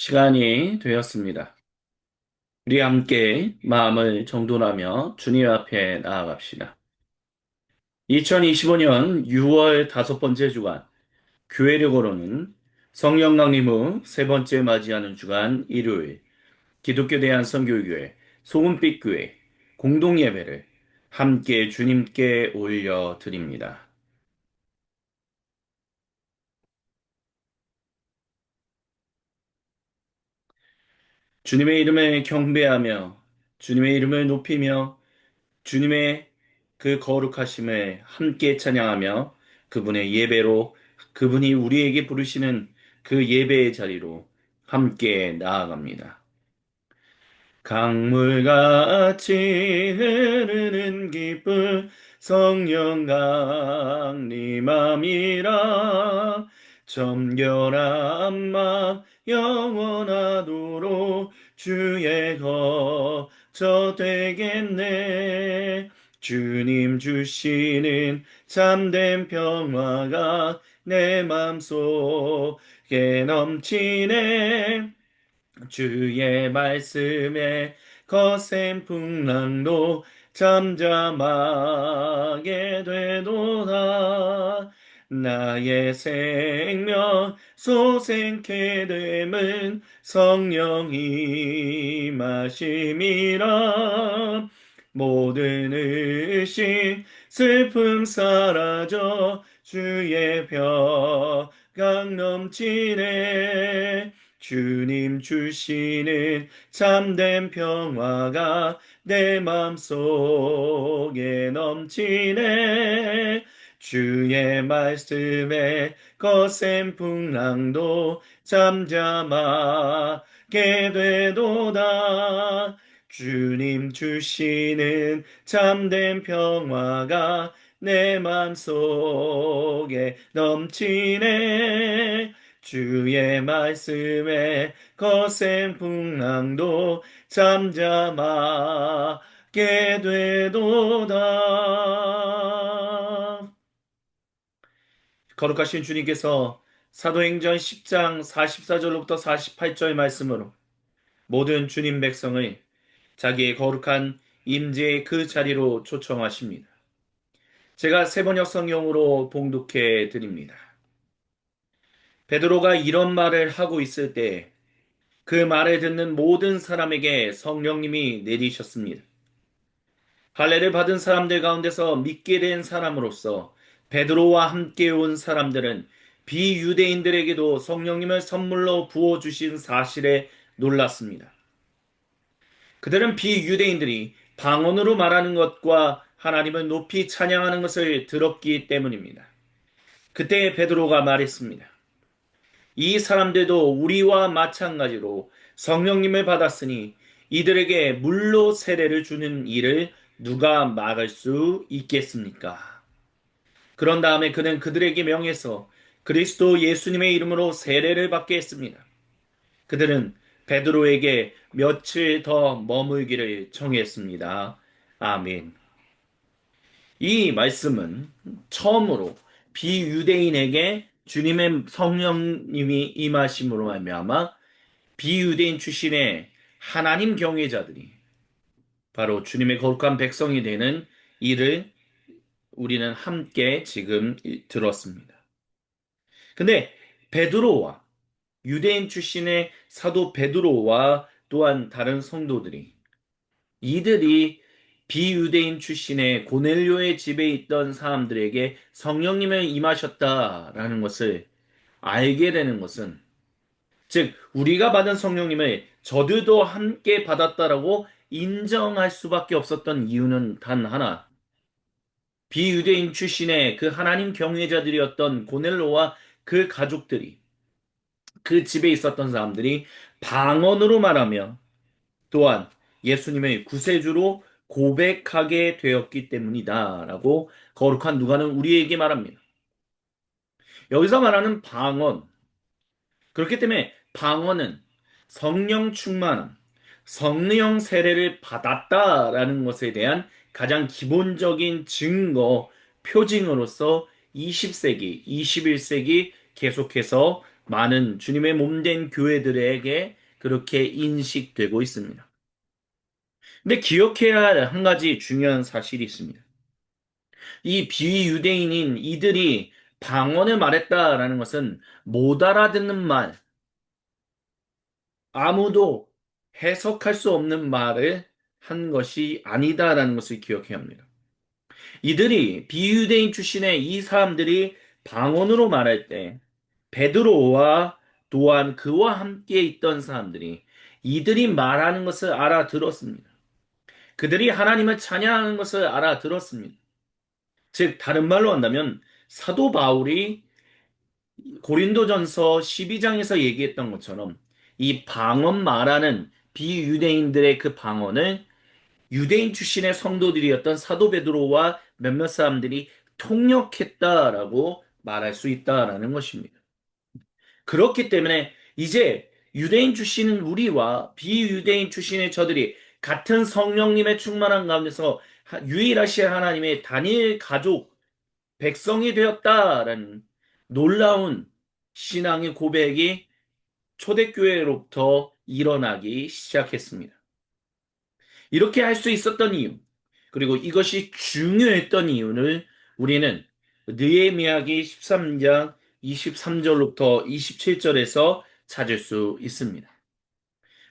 시간이 되었습니다. 우리 함께 마음을 정돈하며 주님 앞에 나아갑시다. 2025년 6월 다섯 번째 주간, 교회력으로는 성령 강림 후 세 번째 맞이하는 주간 일요일, 기독교 대한선교교회, 소금빛교회, 공동예배를 함께 주님께 올려드립니다. 주님의 이름을 경배하며 주님의 이름을 높이며 주님의 그 거룩하심을 함께 찬양하며 그분의 예배로 그분이 우리에게 부르시는 그 예배의 자리로 함께 나아갑니다. 강물같이 흐르는 기쁨 성령 강림함이라 정결한 맘 영원하도록 주의 거처 되겠네. 주님 주시는 참된 평화가 내 맘속에 넘치네. 주의 말씀에 거센 풍랑도 잠잠하게 되도다. 나의 생명 소생케 됨은 성령이 마심이라. 모든 의심 슬픔 사라져 주의 평강 넘치네. 주님 주시는 참된 평화가 내 맘속에 넘치네. 주의 말씀에 거센 풍랑도 잠잠하게 되도다. 주님 주시는 참된 평화가 내 맘속에 넘치네. 주의 말씀에 거센 풍랑도 잠잠하게 되도다. 거룩하신 주님께서 사도행전 10장 44절로부터 48절 말씀으로 모든 주님 백성을 자기의 거룩한 임재의 그 자리로 초청하십니다. 제가 세번역 성경으로 봉독해 드립니다. 베드로가 이런 말을 하고 있을 때 그 말을 듣는 모든 사람에게 성령님이 내리셨습니다. 할례를 받은 사람들 가운데서 믿게 된 사람으로서 베드로와 함께 온 사람들은 비유대인들에게도 성령님을 선물로 부어주신 사실에 놀랐습니다. 그들은 비유대인들이 방언으로 말하는 것과 하나님을 높이 찬양하는 것을 들었기 때문입니다. 그때 베드로가 말했습니다. 이 사람들도 우리와 마찬가지로 성령님을 받았으니 이들에게 물로 세례를 주는 일을 누가 막을 수 있겠습니까? 그런 다음에 그는 그들에게 명해서 그리스도 예수님의 이름으로 세례를 받게 했습니다. 그들은 베드로에게 며칠 더 머물기를 청했습니다. 아멘. 이 말씀은 처음으로 비유대인에게 주님의 성령님이 임하심으로 말미암아 비유대인 출신의 하나님 경외자들이 바로 주님의 거룩한 백성이 되는 일을 우리는 함께 지금 들었습니다. 근데 베드로와 유대인 출신의 사도 베드로와 또한 다른 성도들이 이들이 비유대인 출신의 고넬료의 집에 있던 사람들에게 성령님을 임하셨다라는 것을 알게 되는 것은 즉 우리가 받은 성령님을 저들도 함께 받았다라고 인정할 수밖에 없었던 이유는 단 하나. 비유대인 출신의 그 하나님 경외자들이었던 고넬로와 그 가족들이 그 집에 있었던 사람들이 방언으로 말하며 또한 예수님의 구세주로 고백하게 되었기 때문이다라고 거룩한 누가는 우리에게 말합니다. 여기서 말하는 방언, 그렇기 때문에 방언은 성령 충만함, 성령 세례를 받았다라는 것에 대한 가장 기본적인 증거, 표징으로서 20세기, 21세기 계속해서 많은 주님의 몸된 교회들에게 그렇게 인식되고 있습니다. 근데 기억해야 할 한 가지 중요한 사실이 있습니다. 이 비유대인인 이들이 방언을 말했다라는 것은 못 알아듣는 말, 아무도 해석할 수 없는 말을 한 것이 아니다라는 것을 기억해야 합니다. 이들이 비유대인 출신의 이 사람들이 방언으로 말할 때 베드로와 또한 그와 함께 있던 사람들이 이들이 말하는 것을 알아들었습니다. 그들이 하나님을 찬양하는 것을 알아들었습니다. 즉 다른 말로 한다면 사도 바울이 고린도전서 12장에서 얘기했던 것처럼 이 방언 말하는 비유대인들의 그 방언을 유대인 출신의 성도들이었던 사도 베드로와 몇몇 사람들이 통역했다라고 말할 수 있다라는 것입니다. 그렇기 때문에 이제 유대인 출신은 우리와 비유대인 출신의 저들이 같은 성령님의 충만한 가운데서 유일하신 하나님의 단일 가족, 백성이 되었다라는 놀라운 신앙의 고백이 초대교회로부터 일어나기 시작했습니다. 이렇게 할 수 있었던 이유, 그리고 이것이 중요했던 이유를 우리는 느헤미야기 13장 23절로부터 27절에서 찾을 수 있습니다.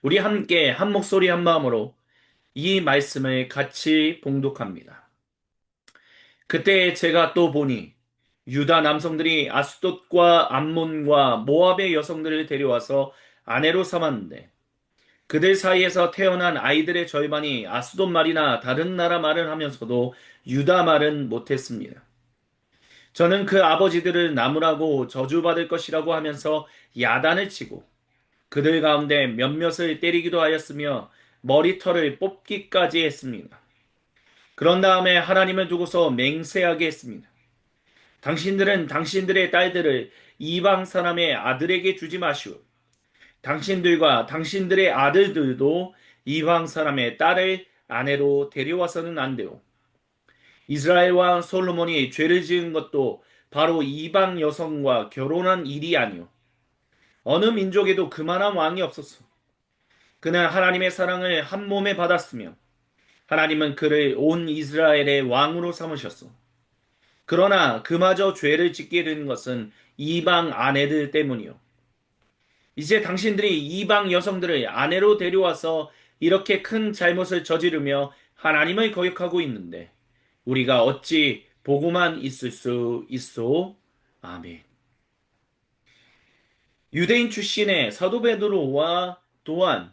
우리 함께 한 목소리 한 마음으로 이 말씀을 같이 봉독합니다. 그때 제가 또 보니 유다 남성들이 아스돗과 암몬과 모압의 여성들을 데려와서 아내로 삼았는데 그들 사이에서 태어난 아이들의 절반이 아스돗 말이나 다른 나라 말을 하면서도 유다 말은 못했습니다. 저는 그 아버지들을 나무라고 저주받을 것이라고 하면서 야단을 치고 그들 가운데 몇몇을 때리기도 하였으며 머리털을 뽑기까지 했습니다. 그런 다음에 하나님을 두고서 맹세하게 했습니다. 당신들은 당신들의 딸들을 이방 사람의 아들에게 주지 마시오. 당신들과 당신들의 아들들도 이방 사람의 딸을 아내로 데려와서는 안 돼요. 이스라엘 왕 솔로몬이 죄를 지은 것도 바로 이방 여성과 결혼한 일이 아니요. 어느 민족에도 그만한 왕이 없었어. 그는 하나님의 사랑을 한 몸에 받았으며 하나님은 그를 온 이스라엘의 왕으로 삼으셨어. 그러나 그마저 죄를 짓게 된 것은 이방 아내들 때문이요. 이제 당신들이 이방 여성들을 아내로 데려와서 이렇게 큰 잘못을 저지르며 하나님을 거역하고 있는데 우리가 어찌 보고만 있을 수 있소? 아멘. 유대인 출신의 사도 베드로와 또한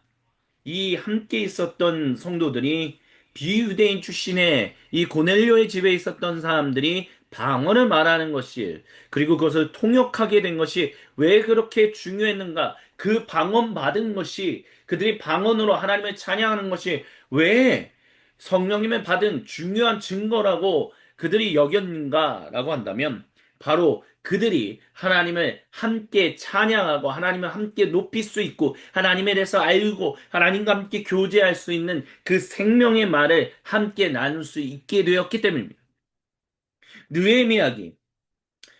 이 함께 있었던 성도들이 비유대인 출신의 이 고넬료의 집에 있었던 사람들이 방언을 말하는 것이 그리고 그것을 통역하게 된 것이 왜 그렇게 중요했는가? 그 방언 받은 것이 그들이 방언으로 하나님을 찬양하는 것이 왜 성령님을 받은 중요한 증거라고 그들이 여겼는가라고 한다면 바로 그들이 하나님을 함께 찬양하고 하나님을 함께 높일 수 있고 하나님에 대해서 알고 하나님과 함께 교제할 수 있는 그 생명의 말을 함께 나눌 수 있게 되었기 때문입니다. 느헤미야기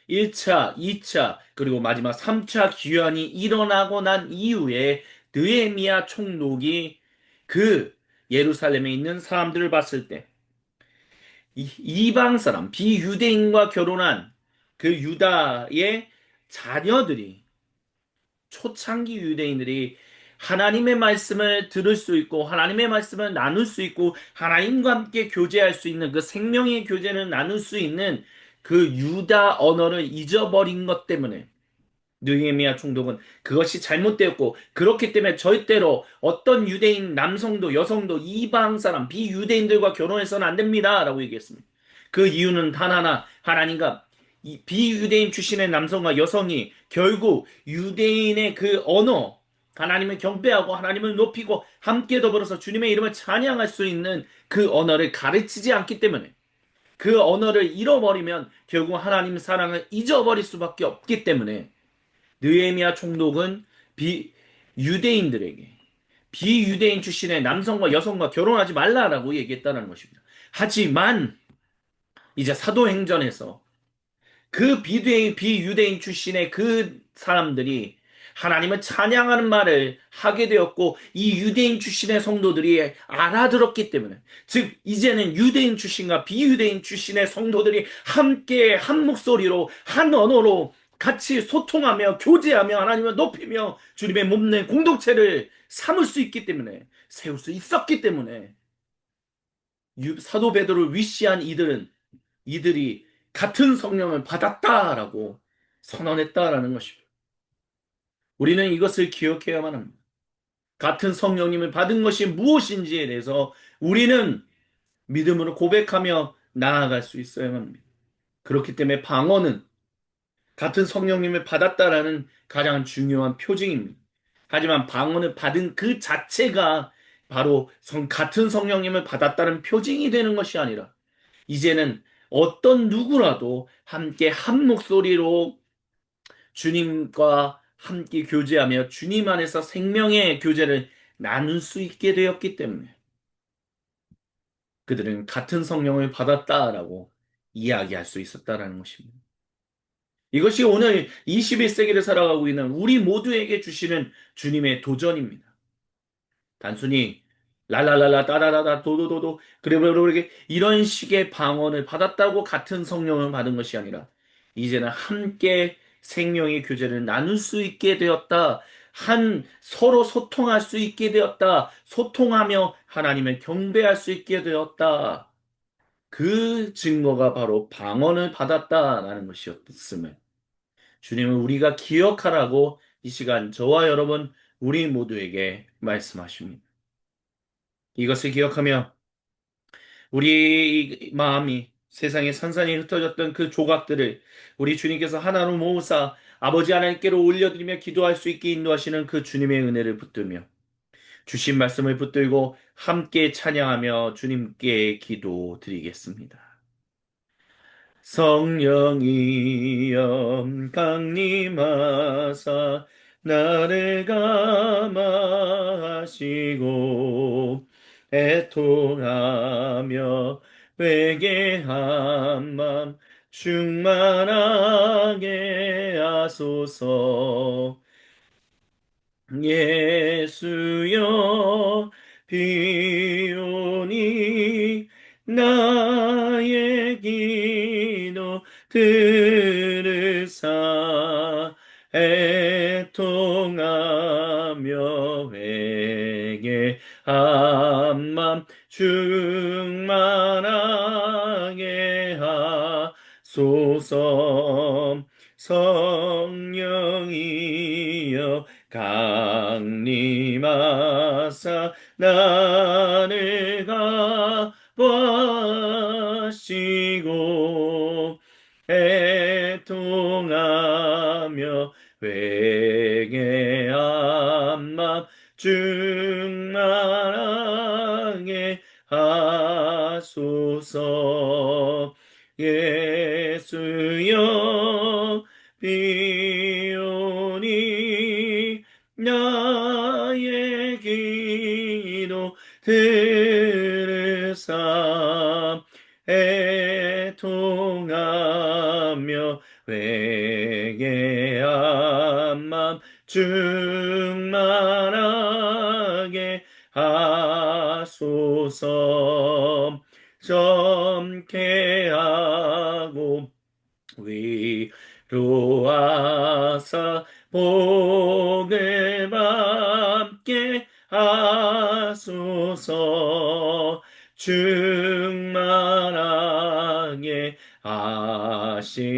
1차, 2차, 그리고 마지막 3차 귀환이 일어나고 난 이후에 느헤미야 총독이 그 예루살렘에 있는 사람들을 봤을 때 이방 사람, 비유대인과 결혼한 그 유다의 자녀들이 초창기 유대인들이 하나님의 말씀을 들을 수 있고 하나님의 말씀을 나눌 수 있고 하나님과 함께 교제할 수 있는 그 생명의 교제를 나눌 수 있는 그 유다 언어를 잊어버린 것 때문에 느헤미야 총독은 그것이 잘못되었고 그렇기 때문에 절대로 어떤 유대인 남성도 여성도 이방 사람 비유대인들과 결혼해서는 안 됩니다라고 얘기했습니다. 그 이유는 단 하나 하나님과 이 비유대인 출신의 남성과 여성이 결국 유대인의 그 언어 하나님을 경배하고 하나님을 높이고 함께 더불어서 주님의 이름을 찬양할 수 있는 그 언어를 가르치지 않기 때문에 그 언어를 잃어버리면 결국 하나님 사랑을 잊어버릴 수밖에 없기 때문에 느헤미야 총독은 유대인들에게 비유대인 출신의 남성과 여성과 결혼하지 말라라고 얘기했다는 것입니다. 하지만 이제 사도행전에서 그 비유대인 출신의 그 사람들이 하나님을 찬양하는 말을 하게 되었고, 이 유대인 출신의 성도들이 알아들었기 때문에, 즉, 이제는 유대인 출신과 비유대인 출신의 성도들이 함께 한 목소리로, 한 언어로 같이 소통하며, 교제하며, 하나님을 높이며, 주님의 몸된 공동체를 삼을 수 있기 때문에, 세울 수 있었기 때문에, 사도 베드로를 위시한 이들이 같은 성령을 받았다라고 선언했다라는 것입니다. 우리는 이것을 기억해야만 합니다. 같은 성령님을 받은 것이 무엇인지에 대해서 우리는 믿음으로 고백하며 나아갈 수 있어야만 합니다. 그렇기 때문에 방언은 같은 성령님을 받았다라는 가장 중요한 표징입니다. 하지만 방언을 받은 그 자체가 바로 같은 성령님을 받았다는 표징이 되는 것이 아니라, 이제는 어떤 누구라도 함께 한 목소리로 주님과 함께 교제하며 주님 안에서 생명의 교제를 나눌 수 있게 되었기 때문에 그들은 같은 성령을 받았다라고 이야기할 수 있었다라는 것입니다. 이것이 오늘 21세기를 살아가고 있는 우리 모두에게 주시는 주님의 도전입니다. 단순히 랄랄랄라 따라라라 도도도도 그래 그래 이런 식의 방언을 받았다고 같은 성령을 받은 것이 아니라, 이제는 함께 생명의 교제를 나눌 수 있게 되었다. 서로 소통할 수 있게 되었다. 소통하며 하나님을 경배할 수 있게 되었다. 그 증거가 바로 방언을 받았다라는 것이었음을 주님은 우리가 기억하라고 이 시간 저와 여러분 우리 모두에게 말씀하십니다. 이것을 기억하며 우리 마음이 세상에 산산이 흩어졌던 그 조각들을 우리 주님께서 하나로 모으사 아버지 하나님께로 올려드리며 기도할 수 있게 인도하시는 그 주님의 은혜를 붙들며 주신 말씀을 붙들고 함께 찬양하며 주님께 기도드리겠습니다. 성령이여 강림하사 나를 감화하시고 애통하며 회개한 맘 충만하게 하소서. 예수여 비오니 나의 기도 들으사 애통하며 회개한 맘 충만하게 하소서. 성령이여 강림하사 나를 감화하시고 애통하며 회개한 맘 충만하게 하소서. 예수여 비오니 나의 기도 들으사 애통하며 회개한 맘 충만하게 하소서. 점케 하고 위로하사 복을 받게 하소서. 충만하게 하시니요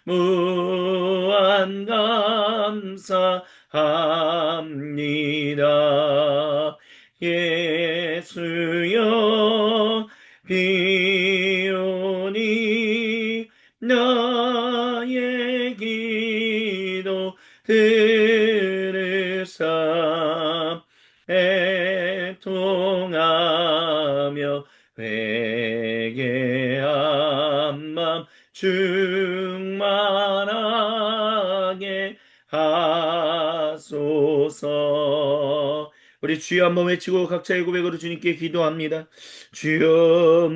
무한 감사합니다. 예수여 비오니 나의 기도 들으사 애통하며 회개한 맘 충만하게 하소서. 우리 주여 한번 외치고 각자의 고백으로 주님께 기도합니다. 주여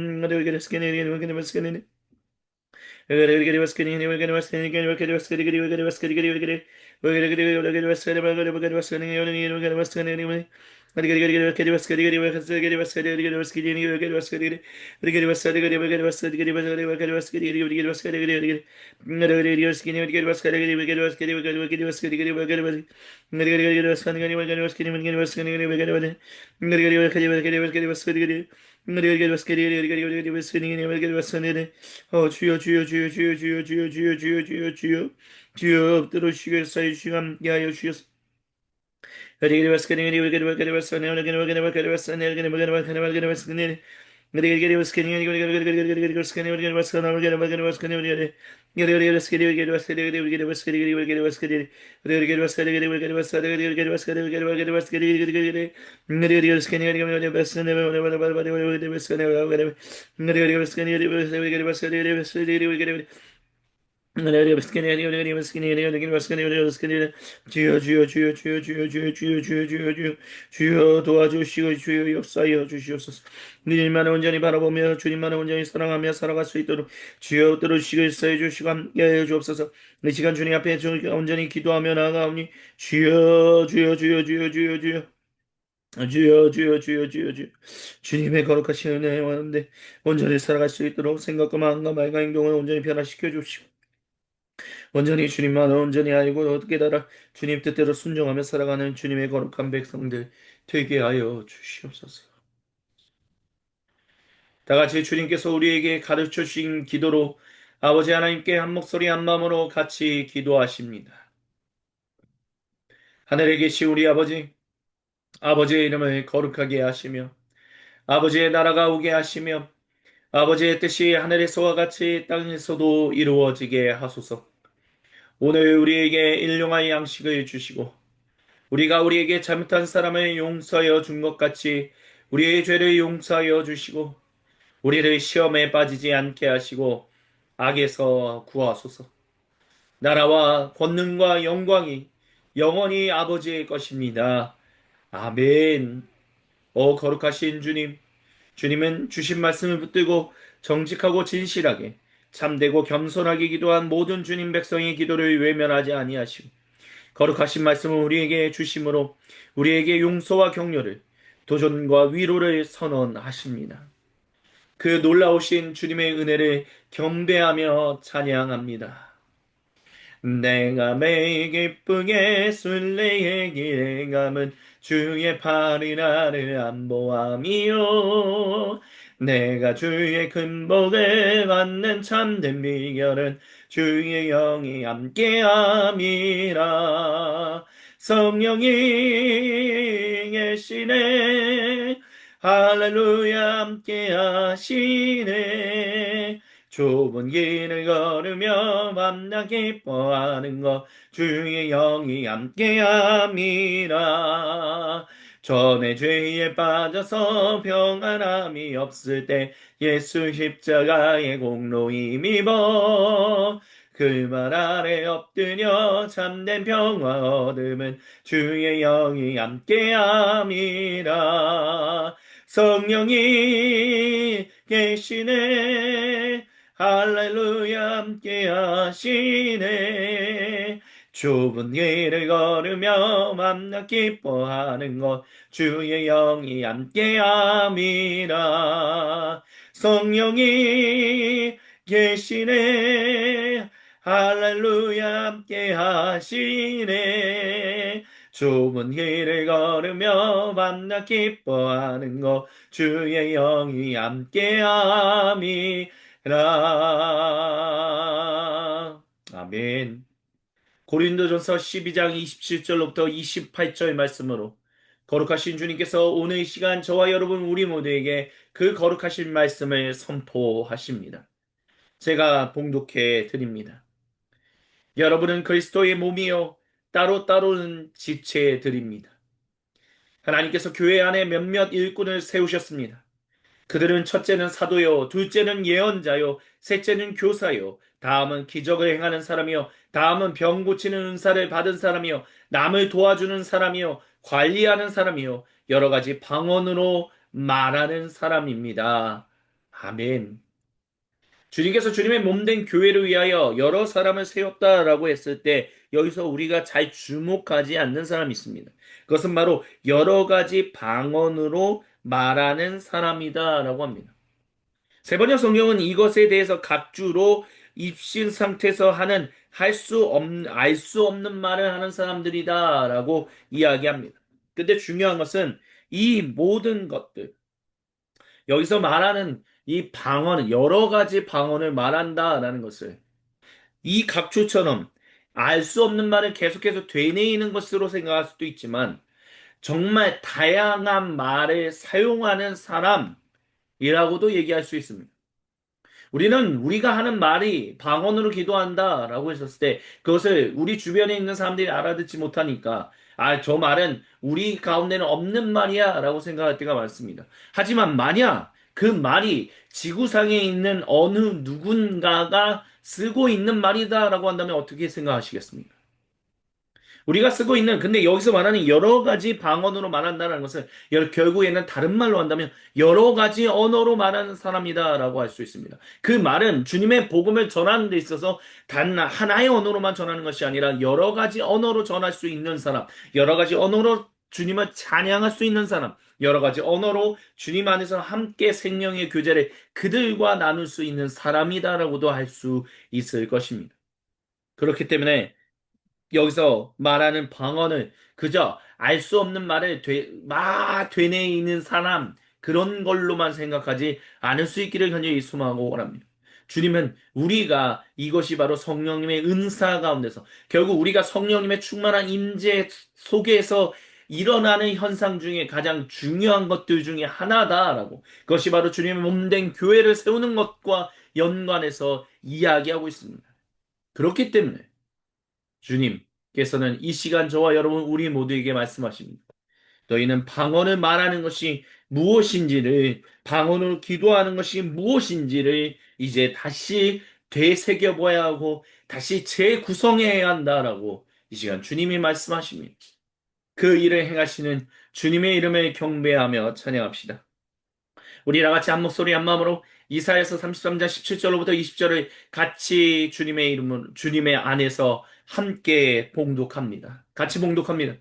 주여 주여 주여 주여 주여 주여 주여 주여 주여 주여 주여 엎드려 주시겠사이 주여 함께하여 주시옵소서. 주여 주여 주여 주여 주여 주여 주여 주여 주여 주여 주여 도와주시고 주여 역사하여 주시옵소서. 주님만을 온전히 바라보며 주님만을 온전히 사랑하며 살아갈 수 있도록 주여 들어주시고 역사해 주시고 함께하여 주옵소서. 이 시간 주님 앞에 온전히 기도하며 나아가오니 주여 주여 주여 주여 주여 주여 주여 주여 주여 주여 주여 주님의 거룩하신 은혜에 원한데 온전히 살아갈 수 있도록 생각과 마음과 말과 행동을 온전히 변화시켜 주시고 온전히 주님만 온전히 알고 깨달아 주님 뜻대로 순종하며 살아가는 주님의 거룩한 백성들 되게 하여 주시옵소서. 다 같이 주님께서 우리에게 가르쳐 주신 기도로 아버지 하나님께 한 목소리 한 마음으로 같이 기도하십니다. 하늘에 계신 우리 아버지, 아버지의 이름을 거룩하게 하시며 아버지의 나라가 오게 하시며 아버지의 뜻이 하늘에서와 같이 땅에서도 이루어지게 하소서. 오늘 우리에게 일용할 양식을 주시고 우리가 우리에게 잘못한 사람을 용서하여 준 것 같이 우리의 죄를 용서하여 주시고 우리를 시험에 빠지지 않게 하시고 악에서 구하소서. 나라와 권능과 영광이 영원히 아버지의 것입니다. 아멘. 거룩하신 주님, 주님은 주신 말씀을 붙들고 정직하고 진실하게 참되고 겸손하게 기도한 모든 주님 백성의 기도를 외면하지 아니하시고 거룩하신 말씀을 우리에게 주심으로 우리에게 용서와 격려를 도전과 위로를 선언하십니다. 그 놀라우신 주님의 은혜를 경배하며 찬양합니다. 내가 매일 기쁘게 순례의 길에 감은 주의 팔이 나를 안보함이요. 내가 주의 큰 복을 받는 참된 비결은 주의 영이 함께함이라. 성령이 계시네. 할렐루야 함께하시네. 좁은 길을 걸으며 만나 기뻐하는 것 주의 영이 함께함이라. 전에 죄에 빠져서 평안함이 없을 때 예수 십자가의 공로 힘입어 그 말 아래 엎드려 참된 평화 얻음은 주의 영이 함께함이라. 성령이 계시네. 할렐루야 함께 하시네. 좁은 길을 걸으며 만나 기뻐하는 것 주의 영이 함께 함이라. 성령이 계시네. 할렐루야 함께 하시네. 좁은 길을 걸으며 만나 기뻐하는 것 주의 영이 함께함이라. 아멘. 고린도전서 12장 27절로부터 28절 말씀으로 거룩하신 주님께서 오늘 이 시간 저와 여러분 우리 모두에게 그 거룩하신 말씀을 선포하십니다. 제가 봉독해 드립니다. 여러분은 그리스도의 몸이요 따로따로는 지체 드립니다. 하나님께서 교회 안에 몇몇 일꾼을 세우셨습니다. 그들은 첫째는 사도요, 둘째는 예언자요, 셋째는 교사요, 다음은 기적을 행하는 사람이요, 다음은 병 고치는 은사를 받은 사람이요, 남을 도와주는 사람이요, 관리하는 사람이요, 여러 가지 방언으로 말하는 사람입니다. 아멘. 주님께서 주님의 몸 된 교회를 위하여 여러 사람을 세웠다라고 했을 때 여기서 우리가 잘 주목하지 않는 사람이 있습니다. 그것은 바로 여러 가지 방언으로 말하는 사람이다라고 합니다. 세번역 성경은 이것에 대해서 각주로 입신 상태에서 하는 알 수 없는 말을 하는 사람들이다라고 이야기합니다. 근데 중요한 것은 이 모든 것들, 여기서 말하는 이 방언, 여러 가지 방언을 말한다라는 것을 이 각주처럼 알 수 없는 말을 계속해서 되뇌이는 것으로 생각할 수도 있지만 정말 다양한 말을 사용하는 사람이라고도 얘기할 수 있습니다. 우리는 우리가 하는 말이 방언으로 기도한다라고 했었을 때 그것을 우리 주변에 있는 사람들이 알아듣지 못하니까 저 말은 우리 가운데는 없는 말이야라고 생각할 때가 많습니다. 하지만 만약 그 말이 지구상에 있는 어느 누군가가 쓰고 있는 말이다라고 한다면 어떻게 생각하시겠습니까? 우리가 쓰고 있는, 근데 여기서 말하는 여러 가지 방언으로 말한다는 것은 결국에는 다른 말로 한다면 여러 가지 언어로 말하는 사람이다라고 할 수 있습니다. 그 말은 주님의 복음을 전하는 데 있어서 단 하나의 언어로만 전하는 것이 아니라 여러 가지 언어로 전할 수 있는 사람, 여러 가지 언어로 주님을 찬양할 수 있는 사람, 여러 가지 언어로 주님 안에서 함께 생명의 교제를 그들과 나눌 수 있는 사람이다라고도 할 수 있을 것입니다. 그렇기 때문에 여기서 말하는 방언을 그저 알 수 없는 말을 되뇌이는 사람, 그런 걸로만 생각하지 않을 수 있기를 간절히 소망하고 원합니다. 주님은 우리가 이것이 바로 성령님의 은사 가운데서 결국 우리가 성령님의 충만한 임재 속에서 일어나는 현상 중에 가장 중요한 것들 중에 하나다라고, 그것이 바로 주님의 몸된 교회를 세우는 것과 연관해서 이야기하고 있습니다. 그렇기 때문에 주님께서는 이 시간 저와 여러분 우리 모두에게 말씀하십니다. 너희는 방언을 말하는 것이 무엇인지를, 방언으로 기도하는 것이 무엇인지를 이제 다시 되새겨봐야 하고 다시 재구성해야 한다라고 이 시간 주님이 말씀하십니다. 그 일을 행하시는 주님의 이름을 경배하며 찬양합시다. 우리 다 같이 한 목소리 한 마음으로 이사야서 33장 17절로부터 20절을 같이 주님의 이름으로 주님의 안에서 함께 봉독합니다. 같이 봉독합니다.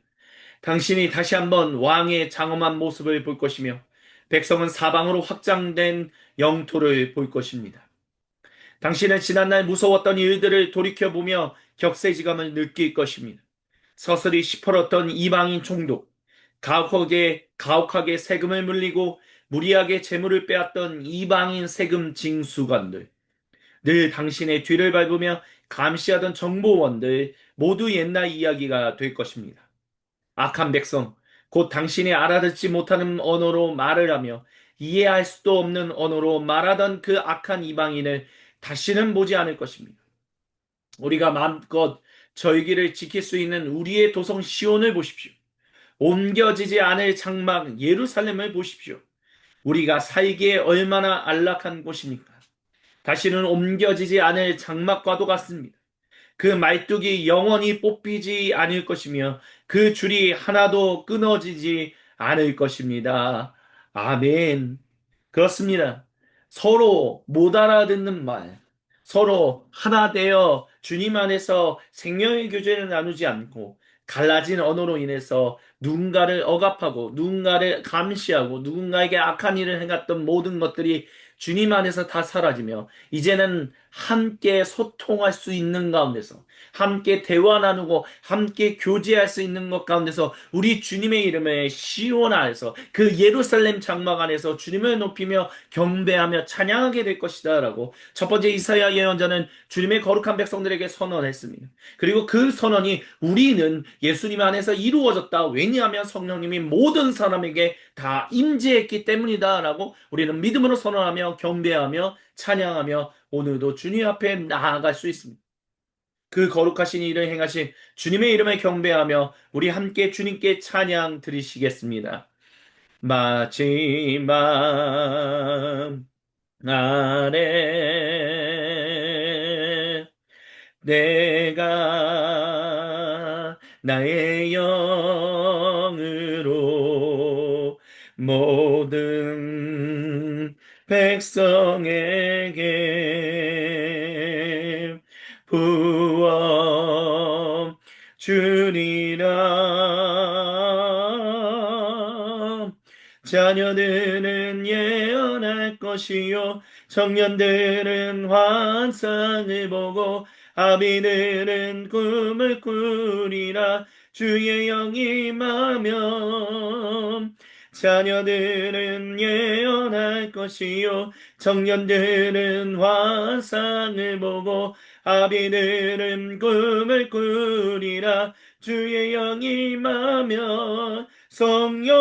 당신이 다시 한번 왕의 장엄한 모습을 볼 것이며 백성은 사방으로 확장된 영토를 볼 것입니다. 당신은 지난날 무서웠던 일들을 돌이켜보며 격세지감을 느낄 것입니다. 서슬이 시퍼렀던 이방인 총독, 가혹하게 세금을 물리고 무리하게 재물을 빼앗던 이방인 세금 징수관들, 늘 당신의 뒤를 밟으며 감시하던 정보원들 모두 옛날 이야기가 될 것입니다. 악한 백성, 곧 당신이 알아듣지 못하는 언어로 말을 하며 이해할 수도 없는 언어로 말하던 그 악한 이방인을 다시는 보지 않을 것입니다. 우리가 마음껏 절기를 지킬 수 있는 우리의 도성 시온을 보십시오. 옮겨지지 않을 장막 예루살렘을 보십시오. 우리가 살기에 얼마나 안락한 곳입니까? 다시는 옮겨지지 않을 장막과도 같습니다. 그 말뚝이 영원히 뽑히지 않을 것이며 그 줄이 하나도 끊어지지 않을 것입니다. 아멘. 그렇습니다. 서로 못 알아듣는 말, 서로 하나 되어 주님 안에서 생명의 교제를 나누지 않고 갈라진 언어로 인해서 누군가를 억압하고 누군가를 감시하고 누군가에게 악한 일을 행했던 모든 것들이 주님 안에서 다 사라지며 이제는 함께 소통할 수 있는 가운데서 함께 대화 나누고 함께 교제할 수 있는 것 가운데서 우리 주님의 이름에 시온 안에서 그 예루살렘 장막 안에서 주님을 높이며 경배하며 찬양하게 될 것이다 라고 첫 번째 이사야 예언자는 주님의 거룩한 백성들에게 선언했습니다. 그리고 그 선언이 우리는 예수님 안에서 이루어졌다. 왜냐하면 성령님이 모든 사람에게 다 임재했기 때문이다 라고 우리는 믿음으로 선언하며 경배하며 찬양하며 오늘도 주님 앞에 나아갈 수 있습니다. 그 거룩하신 일을 행하신 주님의 이름을 경배하며 우리 함께 주님께 찬양 드리시겠습니다. 마지막 날에 내가 나의 영으로 모든 백성에게 주리라. 자녀들은 예언할 것이요 청년들은 환상을 보고 아비들은 꿈을 꾸리라. 주의 영이 임하면 자녀들은 예언할 것이요 청년들은 환상을 보고 아비들은 꿈을 꾸리라. 주의 영이 임하면 성령이여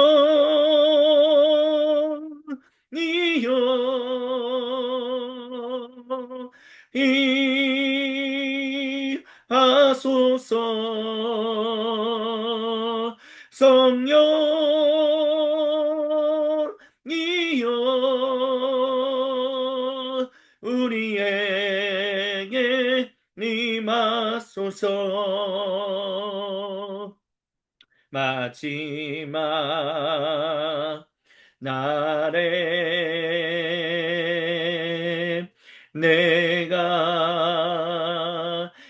하소서. 성령이여 우리에게 임하소서. 마지막 날에 내가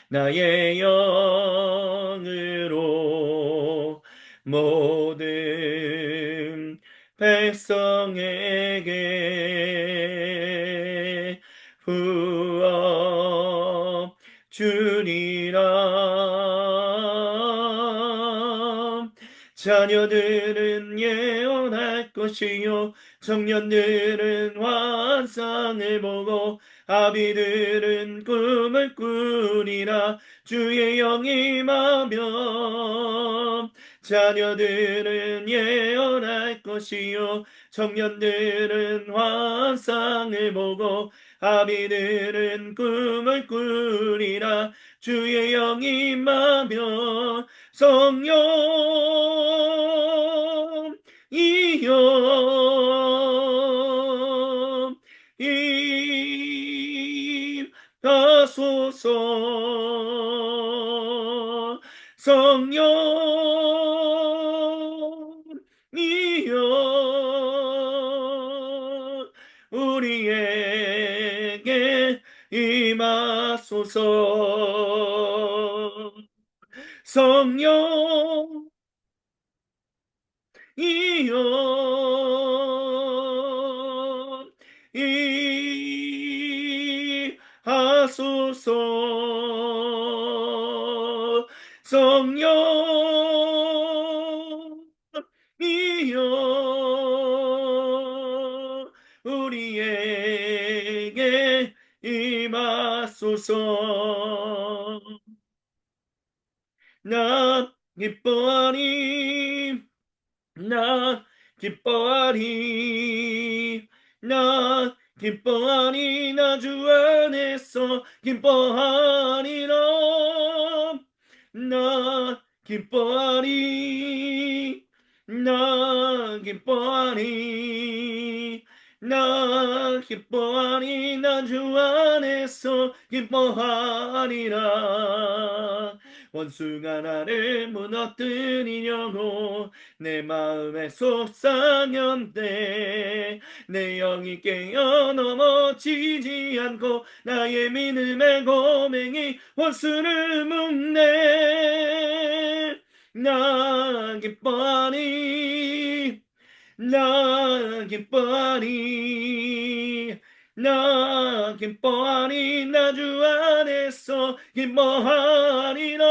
나의 영으로 모든 백성에게 부어 주리라. 자녀들은 예언할 것이요 청년들은 환상을 보고 아비들은 꿈을 꾸리라. 주의 영이 임하면 자녀들은 예언할 것이요 청년들은 환상을 보고 아비들은 꿈을 꾸리라. 주의 영이 임하면 성령이여 임하소서. 성령이여 우리에게 임하소서. 성령이여 임하소서. 성령이여 우리에게 임하소서. 나 기뻐하니 나 기뻐하리. 나 기뻐하리. 나 주 안에서 기뻐하리라. 나 기뻐하리. 나 기뻐하리. 나 기뻐하리. 나 주 안에서 기뻐하리라. 원수가 나를 무너뜨리려고 내 마음에 속상한데 내 영이 깨어 넘어지지 않고 나의 믿음의 고맹이 원수를 묶네. 나 기뻐하니 나 기뻐하니 나 기뻐하니 나 주 안에서 기뻐하리라.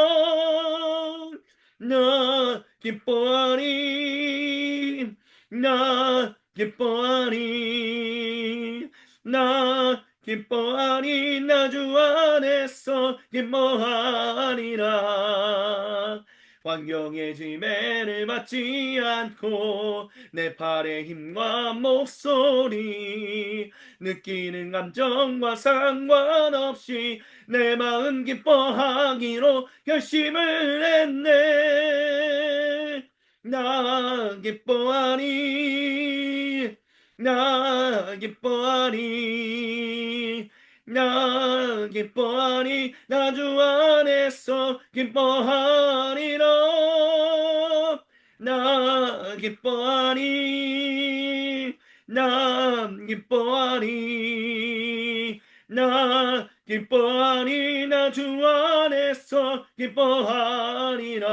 나 기뻐하니 나 기뻐하니 나 기뻐하니 나 주 안에서 기뻐하리라. 환경의 지배를 받지 않고 내 팔의 힘과 목소리 느끼는 감정과 상관없이 내 마음 기뻐하기로 결심을 했네. 나 기뻐하니 나 기뻐하니 나 기뻐하니 나 주 안에서 기뻐하리라. 나 기뻐하니 나 기뻐하니 나 기뻐하리 나 주 안에서 기뻐하리라.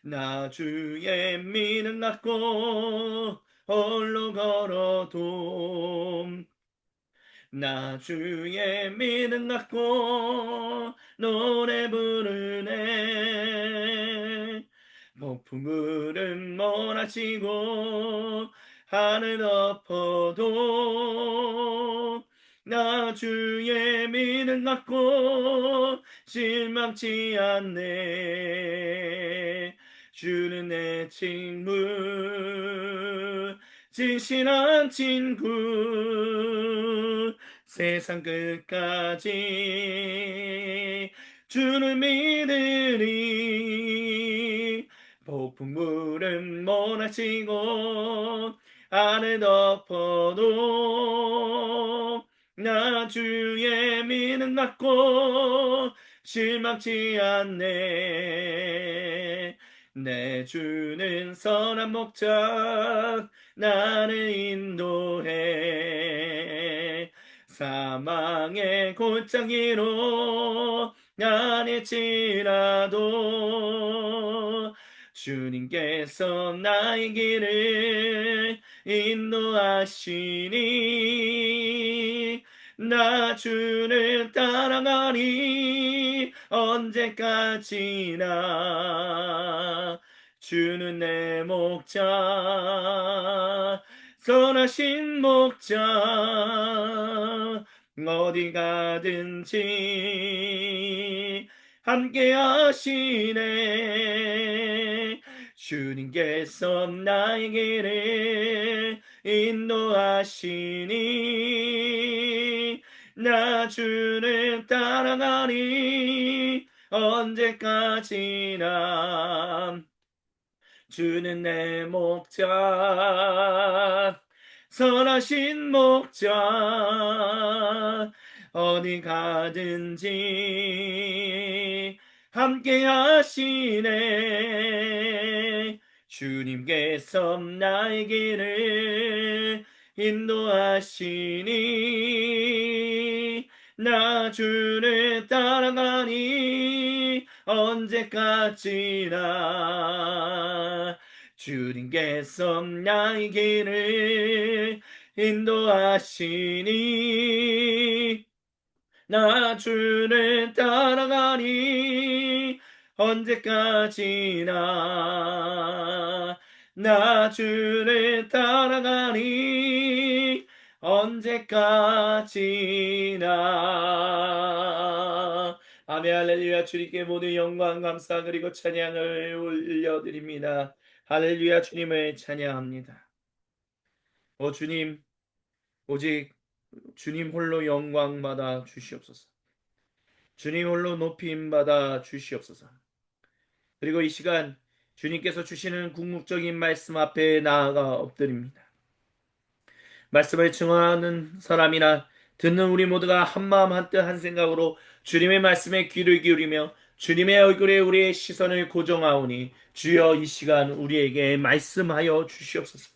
나 주의 믿음 갖고 홀로 걸어도 나 주의 믿음 갖고 노래 부르네. 폭풍우는 몰아치고 하늘 덮어도 나 주의 믿음 갖고 실망치 않네. 주는 내 친구, 진실한 친구, 세상 끝까지 주를 믿으리. 폭풍물은 몰아치고 하늘 덮어도 나 주의 믿음 갖고 실망치 않네. 내 주는 선한 목자 나를 인도해. 사망의 골짜기로 나닐지라도 주님께서 나의 길을 인도하시니 나 주를 따라가리 언제까지나. 주는 내 목자, 선하신 목자, 어디 가든지 함께 하시네. 주님께서 나의 길을 인도하시니 나 주를 따라가리 언제까지나. 주는 내 목자, 선하신 목자, 어디 가든지 함께 하시네. 주님께서 나의 길을 인도하시니 나 주를 따라가니 언제까지나. 주님께서 나의 길을 인도하시니 나 주를 따라가니 언제까지나. 나 주를 따라가니 언제까지나. 아멘. 할렐루야. 주님께 모든 영광 감사 그리고 찬양을 올려드립니다. 할렐루야. 주님을 찬양합니다. 주님, 오직 주님 홀로 영광 받아 주시옵소서. 주님 홀로 높임 받아 주시옵소서. 그리고 이 시간 주님께서 주시는 궁극적인 말씀 앞에 나아가 엎드립니다. 말씀을 증언하는 사람이나 듣는 우리 모두가 한마음 한뜻 한생각으로 주님의 말씀에 귀를 기울이며 주님의 얼굴에 우리의 시선을 고정하오니 주여 이 시간 우리에게 말씀하여 주시옵소서.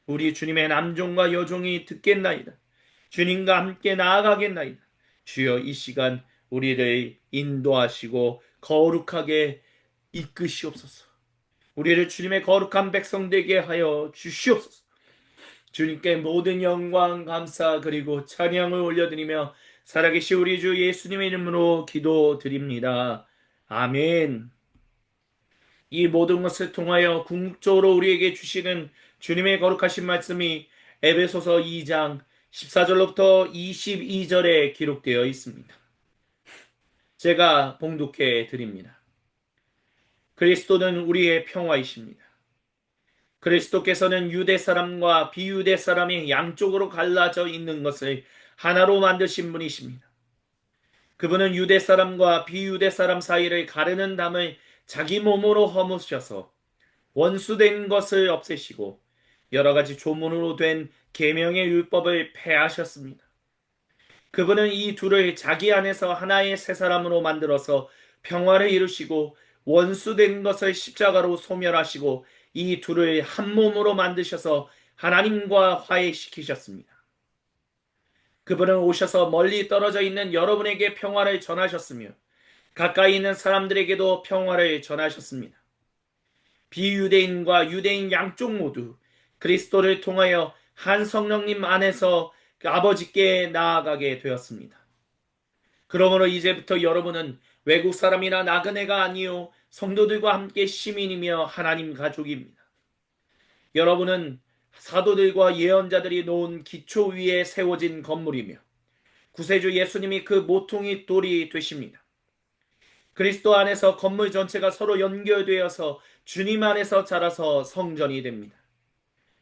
우리 주님의 남종과 여종이 듣겠나이다. 주님과 함께 나아가겠나이다. 주여 이 시간 우리를 인도하시고 거룩하게 이끄시옵소서. 우리를 주님의 거룩한 백성 되게 하여 주시옵소서. 주님께 모든 영광 감사 그리고 찬양을 올려드리며 살아계신 우리 주 예수님의 이름으로 기도드립니다. 아멘. 이 모든 것을 통하여 궁극적으로 우리에게 주시는 주님의 거룩하신 말씀이 에베소서 2장 14절로부터 22절에 기록되어 있습니다. 제가 봉독해 드립니다. 그리스도는 우리의 평화이십니다. 그리스도께서는 유대 사람과 비유대 사람이 양쪽으로 갈라져 있는 것을 하나로 만드신 분이십니다. 그분은 유대 사람과 비유대 사람 사이를 가르는 담을 자기 몸으로 허무셔서 원수된 것을 없애시고 여러 가지 조문으로 된 계명의 율법을 폐하셨습니다. 그분은 이 둘을 자기 안에서 하나의 새 사람으로 만들어서 평화를 이루시고 원수된 것을 십자가로 소멸하시고 이 둘을 한 몸으로 만드셔서 하나님과 화해시키셨습니다. 그분은 오셔서 멀리 떨어져 있는 여러분에게 평화를 전하셨으며 가까이 있는 사람들에게도 평화를 전하셨습니다. 비유대인과 유대인 양쪽 모두 그리스도를 통하여 한 성령님 안에서 그 아버지께 나아가게 되었습니다. 그러므로 이제부터 여러분은 외국 사람이나 나그네가 아니요 성도들과 함께 시민이며 하나님 가족입니다. 여러분은 사도들과 예언자들이 놓은 기초 위에 세워진 건물이며 구세주 예수님이 그 모퉁이 돌이 되십니다. 그리스도 안에서 건물 전체가 서로 연결되어서 주님 안에서 자라서 성전이 됩니다.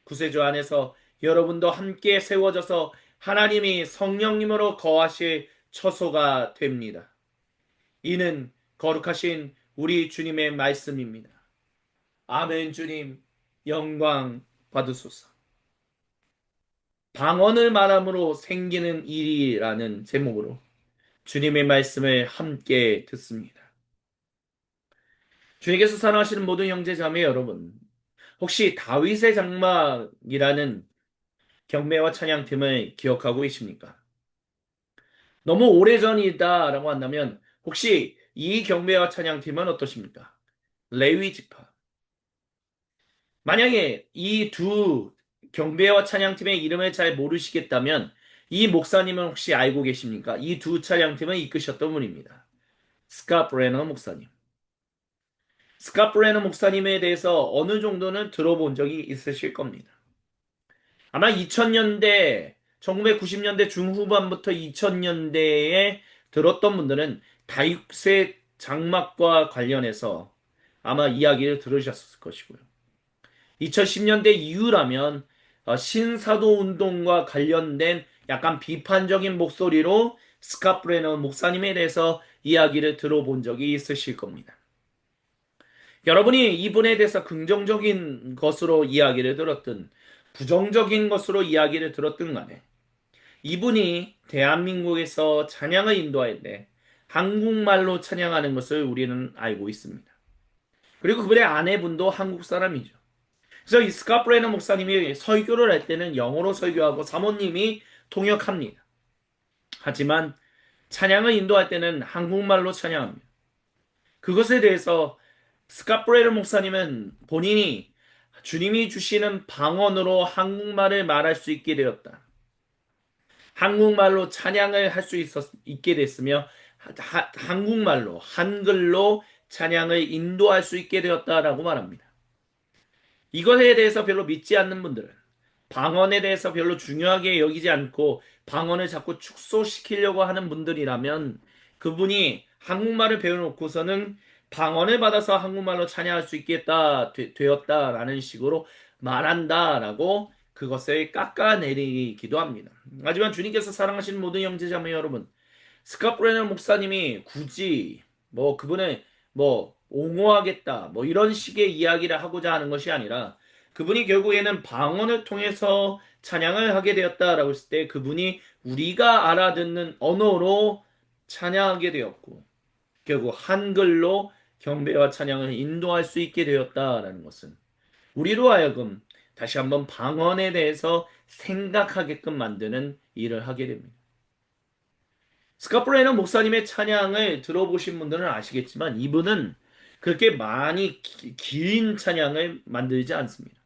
구세주 안에서 여러분도 함께 세워져서 하나님이 성령님으로 거하실 처소가 됩니다. 이는 거룩하신 우리 주님의 말씀입니다. 아멘. 주님 영광 받으소서. 방언을 말함으로 생기는 일이라는 제목으로 주님의 말씀을 함께 듣습니다. 주님께서 사랑하시는 모든 형제 자매 여러분, 혹시 다윗의 장막이라는 경배와 찬양팀을 기억하고 계십니까? 너무 오래전이다라고 한다면 혹시 이 경배와 찬양팀은 어떠십니까? 레위 지파. 만약에 이 두 경배와 찬양팀의 이름을 잘 모르시겠다면 이 목사님은 혹시 알고 계십니까? 이 두 찬양팀을 이끄셨던 분입니다. 스캇 브레너 목사님. 스캇 브레너 목사님에 대해서 어느 정도는 들어본 적이 있으실 겁니다. 아마 2000년대, 1990년대 중후반부터 2000년대에 들었던 분들은 다윗의 장막과 관련해서 아마 이야기를 들으셨을 것이고요. 2010년대 이후라면 신사도 운동과 관련된 약간 비판적인 목소리로 스캇 브레너 목사님에 대해서 이야기를 들어본 적이 있으실 겁니다. 여러분이 이분에 대해서 긍정적인 것으로 이야기를 들었든 부정적인 것으로 이야기를 들었든 간에 이분이 대한민국에서 찬양을 인도할 때 한국말로 찬양하는 것을 우리는 알고 있습니다. 그리고 그분의 아내분도 한국 사람이죠. 그래서 이 스캇 브레너 목사님이 설교를 할 때는 영어로 설교하고 사모님이 통역합니다. 하지만 찬양을 인도할 때는 한국말로 찬양합니다. 그것에 대해서 스캇 브레너 목사님은 본인이 주님이 주시는 방언으로 한국말을 말할 수 있게 되었다. 한국말로 찬양을 할 수 있게 됐으며 한국말로 한글로 찬양을 인도할 수 있게 되었다라고 말합니다. 이것에 대해서 별로 믿지 않는 분들은 방언에 대해서 별로 중요하게 여기지 않고 방언을 자꾸 축소시키려고 하는 분들이라면 그분이 한국말을 배워놓고서는 방언을 받아서 한국말로 찬양할 수 있겠다, 되었다라는 식으로 말한다라고 그것을 깎아내리기도 합니다. 하지만 주님께서 사랑하시는 모든 형제자매 여러분, 스캇 브레너 목사님이 굳이 그분을 옹호하겠다 이런 식의 이야기를 하고자 하는 것이 아니라 그분이 결국에는 방언을 통해서 찬양을 하게 되었다라고 했을 때 그분이 우리가 알아듣는 언어로 찬양하게 되었고 결국 한글로 경배와 찬양을 인도할 수 있게 되었다라는 것은 우리로 하여금 다시 한번 방언에 대해서 생각하게끔 만드는 일을 하게 됩니다. 스캇 브레너 목사님의 찬양을 들어보신 분들은 아시겠지만 이분은 그렇게 많이 긴 찬양을 만들지 않습니다.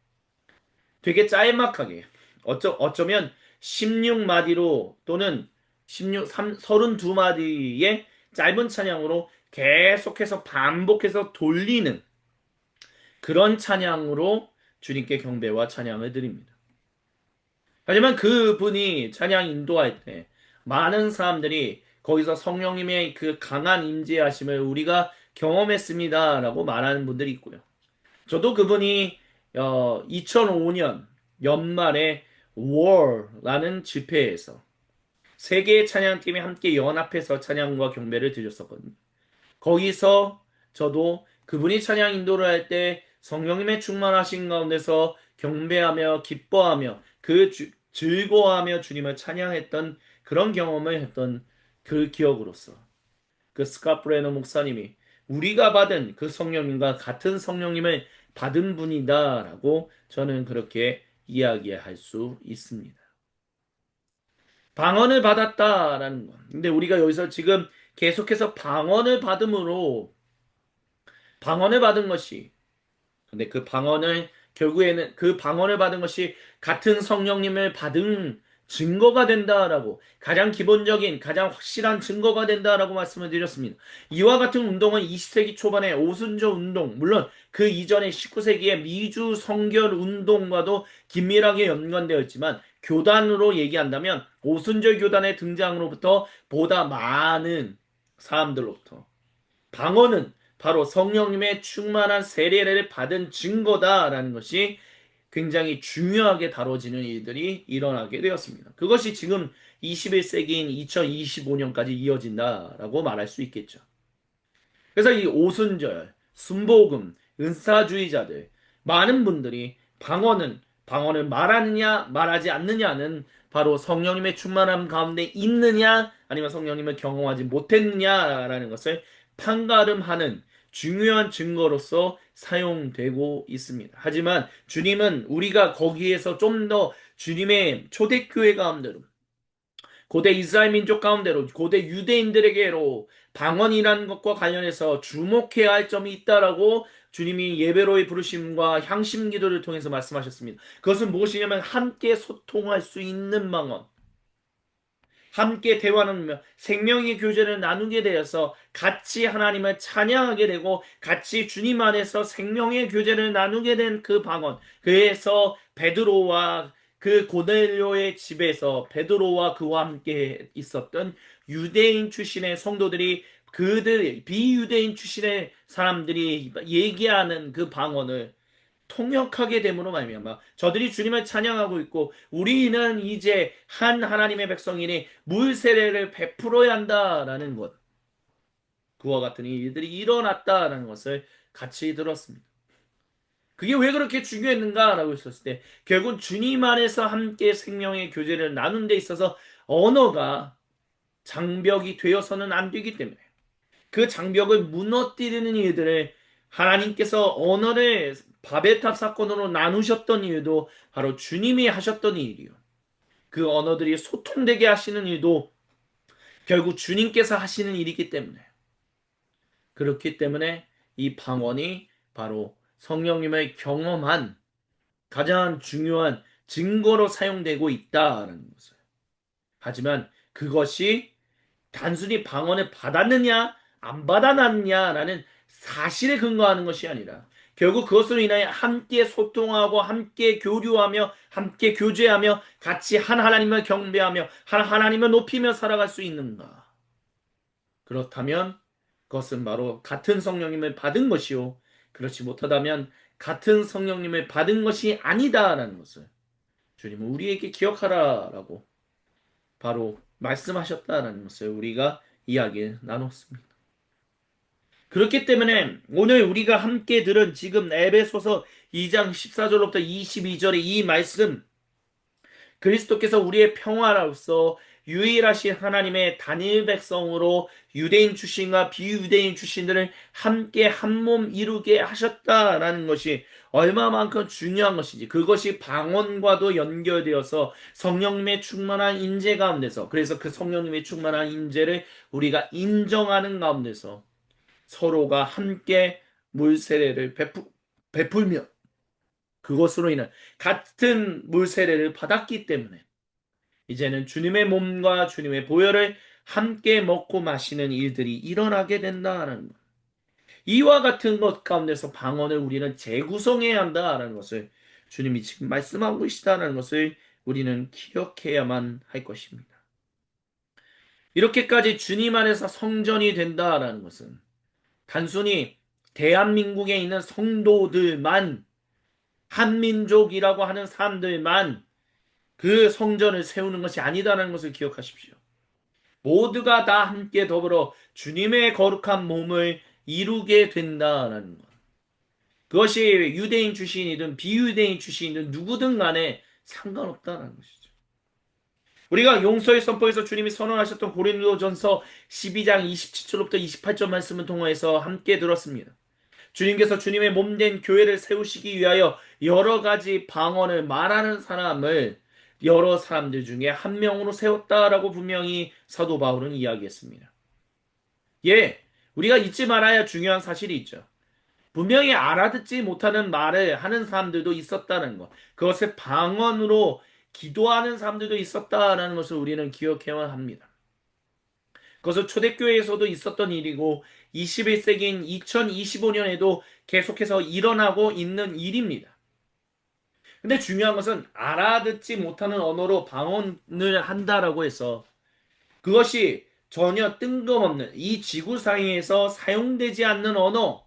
되게 짤막하게 어쩌면 16마디로 또는 32마디의 짧은 찬양으로 계속해서 반복해서 돌리는 그런 찬양으로 주님께 경배와 찬양을 드립니다. 하지만 그분이 찬양 인도할 때 많은 사람들이 거기서 성령님의 그 강한 임재하심을 우리가 경험했습니다라고 말하는 분들이 있고요. 저도 그분이 2005년 연말에 War라는 집회에서 세 개의 찬양팀이 함께 연합해서 찬양과 경배를 드렸었거든요. 거기서 저도 그분이 찬양 인도를 할 때 성령님의 충만하신 가운데서 경배하며 기뻐하며 즐거워하며 주님을 찬양했던 그런 경험을 했던 그 기억으로서 그 스캇 브레너 목사님이 우리가 받은 그 성령님과 같은 성령님을 받은 분이다라고 저는 그렇게 이야기할 수 있습니다. 방언을 받았다라는 것. 근데 우리가 여기서 지금 계속해서 방언을 받은 것이, 근데 그 방언을 결국에는 그 방언을 받은 것이 같은 성령님을 받은 증거가 된다라고, 가장 기본적인 가장 확실한 증거가 된다라고 말씀을 드렸습니다. 이와 같은 운동은 20세기 초반의 오순절 운동, 물론 그 이전의 19세기의 미주 성결 운동과도 긴밀하게 연관되어 있지만, 교단으로 얘기한다면 오순절 교단의 등장으로부터 보다 많은 사람들로부터 방언은 바로 성령님의 충만한 세례를 받은 증거다라는 것이 굉장히 중요하게 다뤄지는 일들이 일어나게 되었습니다. 그것이 지금 21세기인 2025년까지 이어진다라고 말할 수 있겠죠. 그래서 이 오순절, 순복음, 은사주의자들, 많은 분들이 방언을 말하느냐, 말하지 않느냐는 바로 성령님의 충만함 가운데 있느냐, 아니면 성령님을 경험하지 못했느냐라는 것을 판가름하는 중요한 증거로서 사용되고 있습니다. 하지만 주님은 우리가 거기에서 좀 더 주님의 초대교회 가운데로, 고대 이스라엘 민족 가운데로, 고대 유대인들에게로 방언이라는 것과 관련해서 주목해야 할 점이 있다라고 주님이 예배로의 부르심과 향심 기도를 통해서 말씀하셨습니다. 그것은 무엇이냐면 함께 소통할 수 있는 방언, 함께 대화하며 생명의 교제를 나누게 되어서 같이 하나님을 찬양하게 되고 같이 주님 안에서 생명의 교제를 나누게 된 그 방언. 그래서 베드로와 그 고넬료의 집에서 베드로와 그와 함께 있었던 유대인 출신의 성도들이, 그들 비유대인 출신의 사람들이 얘기하는 그 방언을 통역하게 됨으로 말미암아 저들이 주님을 찬양하고 있고, 우리는 이제 한 하나님의 백성이니 물 세례를 베풀어야 한다라는 것, 그와 같은 일들이 일어났다라는 것을 같이 들었습니다. 그게 왜 그렇게 중요했는가라고 했었을 때, 결국 주님 안에서 함께 생명의 교제를 나눈 데 있어서 언어가 장벽이 되어서는 안 되기 때문에, 그 장벽을 무너뜨리는 일들을 하나님께서 언어를 바벨탑 사건으로 나누셨던 일도 바로 주님이 하셨던 일이요. 그 언어들이 소통되게 하시는 일도 결국 주님께서 하시는 일이기 때문에, 그렇기 때문에 이 방언이 바로 성령님을 경험한 가장 중요한 증거로 사용되고 있다는 것을. 하지만 그것이 단순히 방언을 받았느냐, 안 받아놨냐라는 사실에 근거하는 것이 아니라, 결국 그것으로 인하여 함께 소통하고, 함께 교류하며, 함께 교제하며, 같이 한 하나님을 경배하며, 한 하나님을 높이며 살아갈 수 있는가? 그렇다면 그것은 바로 같은 성령님을 받은 것이요. 그렇지 못하다면 같은 성령님을 받은 것이 아니다라는 것을 주님은 우리에게 기억하라라고 바로 말씀하셨다라는 것을 우리가 이야기 나눴습니다. 그렇기 때문에 오늘 우리가 함께 들은 지금 에베소서 2장 14절로부터 22절의 이 말씀, 그리스도께서 우리의 평화로서 유일하신 하나님의 단일 백성으로 유대인 출신과 비유대인 출신들을 함께 한 몸 이루게 하셨다라는 것이 얼마만큼 중요한 것인지, 그것이 방언과도 연결되어서 성령님의 충만한 인재 가운데서, 그래서 그 성령님의 충만한 인재를 우리가 인정하는 가운데서 서로가 함께 물세례를 베풀며, 그것으로 인한 같은 물세례를 받았기 때문에 이제는 주님의 몸과 주님의 보혈을 함께 먹고 마시는 일들이 일어나게 된다는 것. 이와 같은 것 가운데서 방언을 우리는 재구성해야 한다는 것을 주님이 지금 말씀하고 계시다는 것을 우리는 기억해야만 할 것입니다. 이렇게까지 주님 안에서 성전이 된다라는 것은 단순히 대한민국에 있는 성도들만, 한민족이라고 하는 사람들만 그 성전을 세우는 것이 아니다라는 것을 기억하십시오. 모두가 다 함께 더불어 주님의 거룩한 몸을 이루게 된다라는 것. 그것이 유대인 출신이든 비유대인 출신이든 누구든 간에 상관없다는 것이죠. 우리가 용서의 선포에서 주님이 선언하셨던 고린도전서 12장 27절부터 28절 말씀을 통해서 함께 들었습니다. 주님께서 주님의 몸된 교회를 세우시기 위하여 여러 가지 방언을 말하는 사람을 여러 사람들 중에 한 명으로 세웠다라고 분명히 사도 바울은 이야기했습니다. 예, 우리가 잊지 말아야 중요한 사실이 있죠. 분명히 알아듣지 못하는 말을 하는 사람들도 있었다는 것. 그것을 방언으로 기도하는 사람들도 있었다라는 것을 우리는 기억해야 합니다. 그것은 초대교회에서도 있었던 일이고 21세기인 2025년에도 계속해서 일어나고 있는 일입니다. 근데 중요한 것은 알아듣지 못하는 언어로 방언을 한다라고 해서 그것이 전혀 뜬금없는 이 지구상에서 사용되지 않는 언어,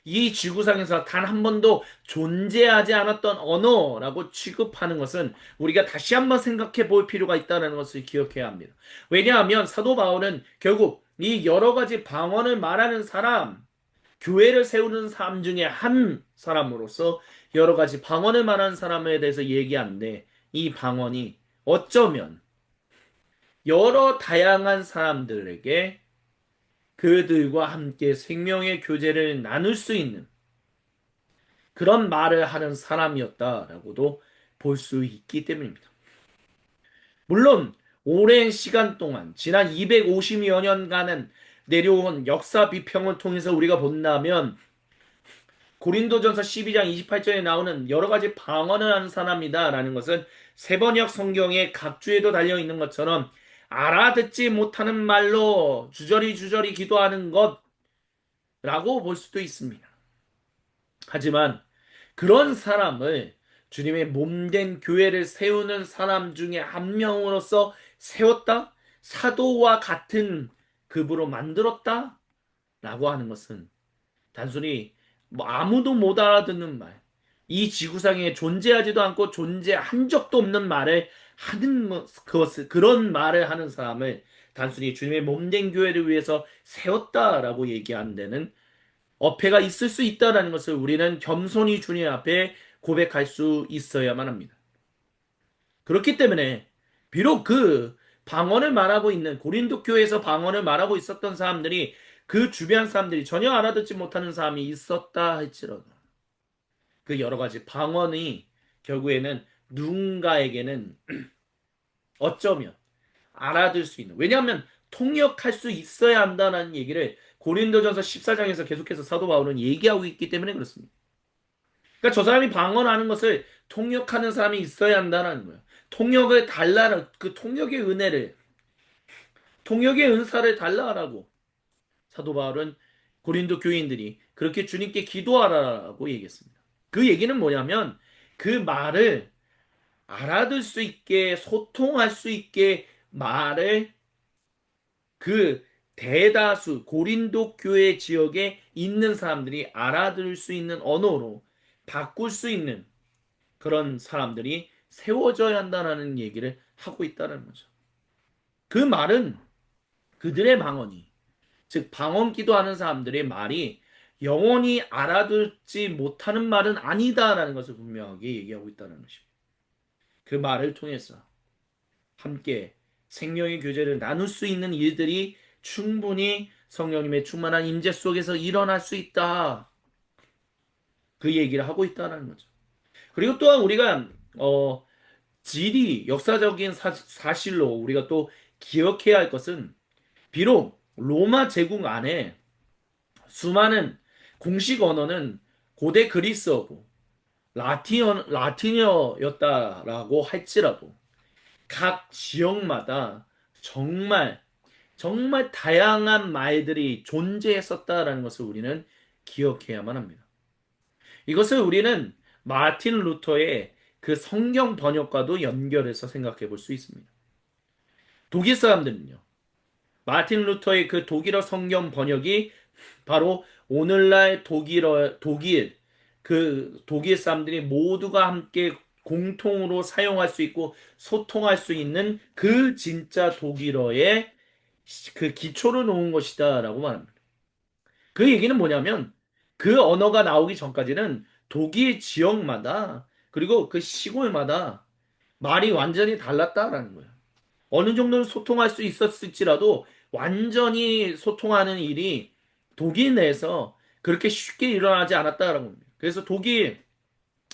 이 지구상에서 단 한 번도 존재하지 않았던 언어라고 취급하는 것은 우리가 다시 한번 생각해 볼 필요가 있다는 것을 기억해야 합니다. 왜냐하면 사도 바울은 결국 이 여러 가지 방언을 말하는 사람, 교회를 세우는 사람 중에 한 사람으로서 여러 가지 방언을 말하는 사람에 대해서 얘기하는데 이 방언이 어쩌면 여러 다양한 사람들에게 그들과 함께 생명의 교제를 나눌 수 있는 그런 말을 하는 사람이었다라고도 볼 수 있기 때문입니다. 물론 오랜 시간 동안 지난 250여 년간은 내려온 역사 비평을 통해서 우리가 본다면 고린도전서 12장 28절에 나오는 여러 가지 방언을 하는 사람이다라는 것은 세번역 성경의 각주에도 달려 있는 것처럼 알아듣지 못하는 말로 주저리 기도하는 것라고 볼 수도 있습니다. 하지만 그런 사람을 주님의 몸된 교회를 세우는 사람 중에 한 명으로서 세웠다? 사도와 같은 급으로 만들었다? 라고 하는 것은 단순히 뭐 아무도 못 알아듣는 말, 이 지구상에 존재하지도 않고 존재한 적도 없는 말을 하는 그것을 그런 말을 하는 사람을 단순히 주님의 몸된 교회를 위해서 세웠다라고 얘기하는 데는 어폐가 있을 수 있다라는 것을 우리는 겸손히 주님 앞에 고백할 수 있어야만 합니다. 그렇기 때문에 비록 그 방언을 말하고 있는 고린도 교회에서 방언을 말하고 있었던 사람들이 그 주변 사람들이 전혀 알아듣지 못하는 사람이 있었다 할지라도 그 여러 가지 방언이 결국에는 누군가에게는 어쩌면 알아들 수 있는 왜냐하면 통역할 수 있어야 한다는 얘기를 고린도전서 14장에서 계속해서 사도 바울은 얘기하고 있기 때문에 그렇습니다. 그러니까 저 사람이 방언하는 것을 통역하는 사람이 있어야 한다는 거예요. 통역을 달라는 그 통역의 은사를 달라라고 사도 바울은 고린도 교인들이 그렇게 주님께 기도하라고 얘기했습니다. 그 얘기는 뭐냐면 그 말을 알아들 수 있게 소통할 수 있게 말을 그 대다수 고린도 교회 지역에 있는 사람들이 알아들을 수 있는 언어로 바꿀 수 있는 그런 사람들이 세워져야 한다는 얘기를 하고 있다는 거죠. 그 말은 그들의 방언이, 즉 방언 기도하는 사람들의 말이 영원히 알아듣지 못하는 말은 아니다라는 것을 분명하게 얘기하고 있다는 것입니다. 그 말을 통해서 함께 생명의 교제를 나눌 수 있는 일들이 충분히 성령님의 충만한 임재 속에서 일어날 수 있다. 그 얘기를 하고 있다는 거죠. 그리고 또한 우리가 역사적인 사실로 우리가 또 기억해야 할 것은 비록 로마 제국 안에 수많은 공식 언어는 고대 그리스어고 라틴어였다라고 할지라도 각 지역마다 정말 정말 다양한 말들이 존재했었다라는 것을 우리는 기억해야만 합니다. 이것을 우리는 마틴 루터의 그 성경 번역과도 연결해서 생각해 볼 수 있습니다. 독일 사람들은요. 마틴 루터의 그 독일어 성경 번역이 바로 오늘날 독일 사람들이 모두가 함께 공통으로 사용할 수 있고 소통할 수 있는 그 진짜 독일어의 그 기초를 놓은 것이다라고 말합니다. 그 얘기는 뭐냐면 그 언어가 나오기 전까지는 독일 지역마다 그리고 그 시골마다 말이 완전히 달랐다라는 거예요. 어느 정도는 소통할 수 있었을지라도 완전히 소통하는 일이 독일 내에서 그렇게 쉽게 일어나지 않았다라는 겁니다. 그래서 독일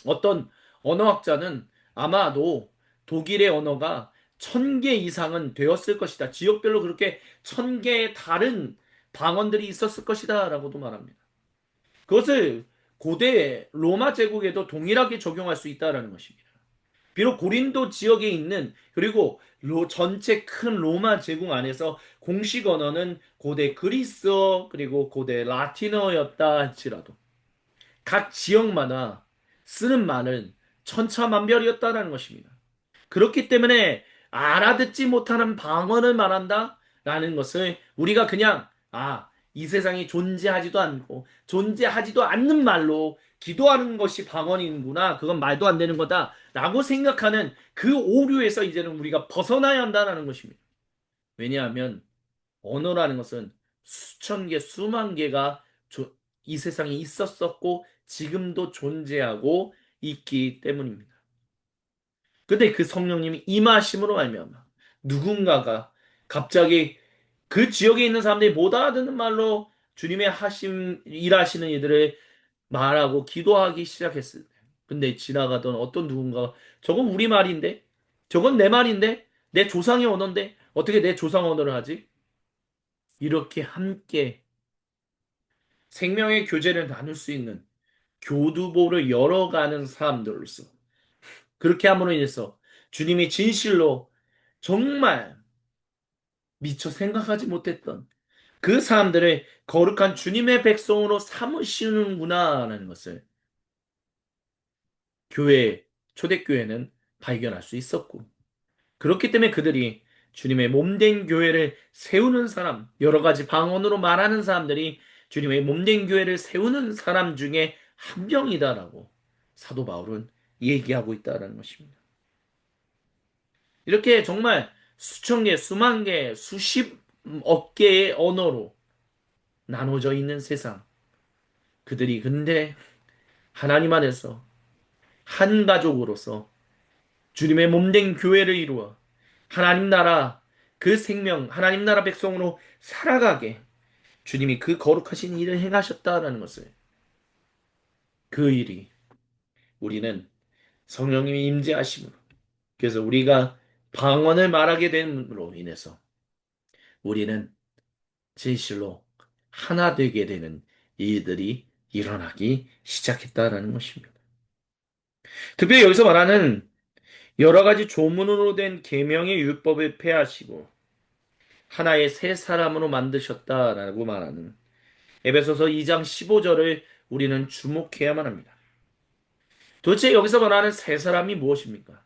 어떤 언어학자는 아마도 독일의 언어가 1000개 이상은 되었을 것이다. 지역별로 그렇게 1000개의 다른 방언들이 있었을 것이다. 라고도 말합니다. 그것을 고대 로마 제국에도 동일하게 적용할 수 있다라는 것입니다. 비록 고린도 지역에 있는 그리고 전체 큰 로마 제국 안에서 공식 언어는 고대 그리스어 그리고 고대 라틴어였다 할지라도 각 지역마다 쓰는 말은 천차만별이었다라는 것입니다. 그렇기 때문에 알아듣지 못하는 방언을 말한다? 라는 것을 우리가 그냥, 이 세상에 존재하지도 않고, 존재하지도 않는 말로 기도하는 것이 방언이구나. 그건 말도 안 되는 거다. 라고 생각하는 그 오류에서 이제는 우리가 벗어나야 한다는 것입니다. 왜냐하면 언어라는 것은 수천 개, 수만 개가 이 세상에 있었었고, 지금도 존재하고 있기 때문입니다. 근데 그 성령님이 임하심으로 말미암아 누군가가 갑자기 그 지역에 있는 사람들이 못 알아듣는 말로 주님의 일하시는 이들을 말하고 기도하기 시작했을 때. 근데 지나가던 어떤 누군가가 저건 우리 말인데? 저건 내 말인데? 내 조상의 언어인데? 어떻게 내 조상 언어를 하지? 이렇게 함께 생명의 교제를 나눌 수 있는 교두보를 열어가는 사람들로서 그렇게 함으로 인해서 주님이 진실로 정말 미처 생각하지 못했던 그 사람들을 거룩한 주님의 백성으로 삼으시는구나라는 것을 교회, 초대교회는 발견할 수 있었고, 그렇기 때문에 그들이 주님의 몸된 교회를 세우는 사람, 여러 가지 방언으로 말하는 사람들이 주님의 몸된 교회를 세우는 사람 중에 한 명이다라고 사도 바울은 얘기하고 있다라는 것입니다. 이렇게 정말 수천 개, 수만 개, 수십억 개의 언어로 나눠져 있는 세상. 그들이 근데 하나님 안에서 한 가족으로서 주님의 몸된 교회를 이루어 하나님 나라 그 생명, 하나님 나라 백성으로 살아가게 주님이 그 거룩하신 일을 행하셨다라는 것을 그 일이 우리는 성령님이 임재하심으로 그래서 우리가 방언을 말하게 됨으로 인해서 우리는 진실로 하나 되게 되는 일들이 일어나기 시작했다라는 것입니다. 특별히 여기서 말하는 여러 가지 조문으로 된 계명의 율법을 폐하시고 하나의 새 사람으로 만드셨다라고 말하는 에베소서 2장 15절을 우리는 주목해야만 합니다. 도대체 여기서 말하는 새 사람이 무엇입니까?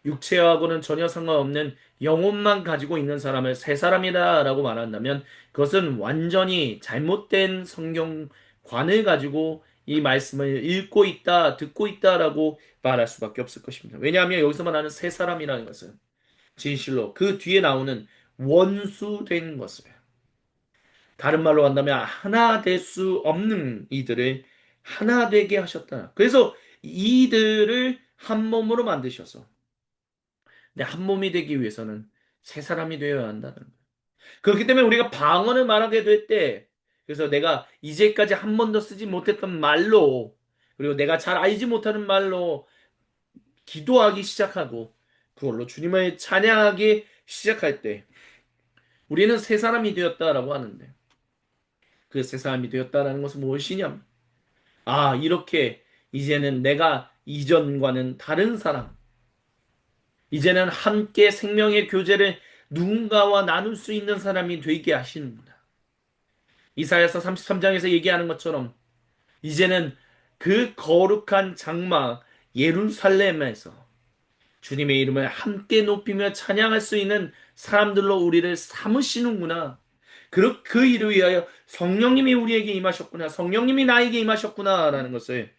육체하고는 전혀 상관없는 영혼만 가지고 있는 사람을 새 사람이다라고 말한다면 그것은 완전히 잘못된 성경관을 가지고 이 말씀을 읽고 있다, 듣고 있다라고 말할 수밖에 없을 것입니다. 왜냐하면 여기서 말하는 새 사람이라는 것은 진실로 그 뒤에 나오는 원수된 것을 다른 말로 한다면 하나 될 수 없는 이들을 하나 되게 하셨다. 그래서 이들을 한 몸으로 만드셔서 근데 한 몸이 되기 위해서는 새 사람이 되어야 한다는 거예요. 그렇기 때문에 우리가 방언을 말하게 될 때, 그래서 내가 이제까지 한 번도 쓰지 못했던 말로, 그리고 내가 잘 알지 못하는 말로 기도하기 시작하고, 그걸로 주님을 찬양하기 시작할 때, 우리는 새 사람이 되었다라고 하는데, 그 새 사람이 되었다라는 것은 무엇이냐면, 이렇게 이제는 내가 이전과는 다른 사람, 이제는 함께 생명의 교제를 누군가와 나눌 수 있는 사람이 되게 하시는구나. 이사야서 33장에서 얘기하는 것처럼 이제는 그 거룩한 장막 예루살렘에서 주님의 이름을 함께 높이며 찬양할 수 있는 사람들로 우리를 삼으시는구나. 그 일을 위하여 성령님이 우리에게 임하셨구나. 성령님이 나에게 임하셨구나. 라는 것을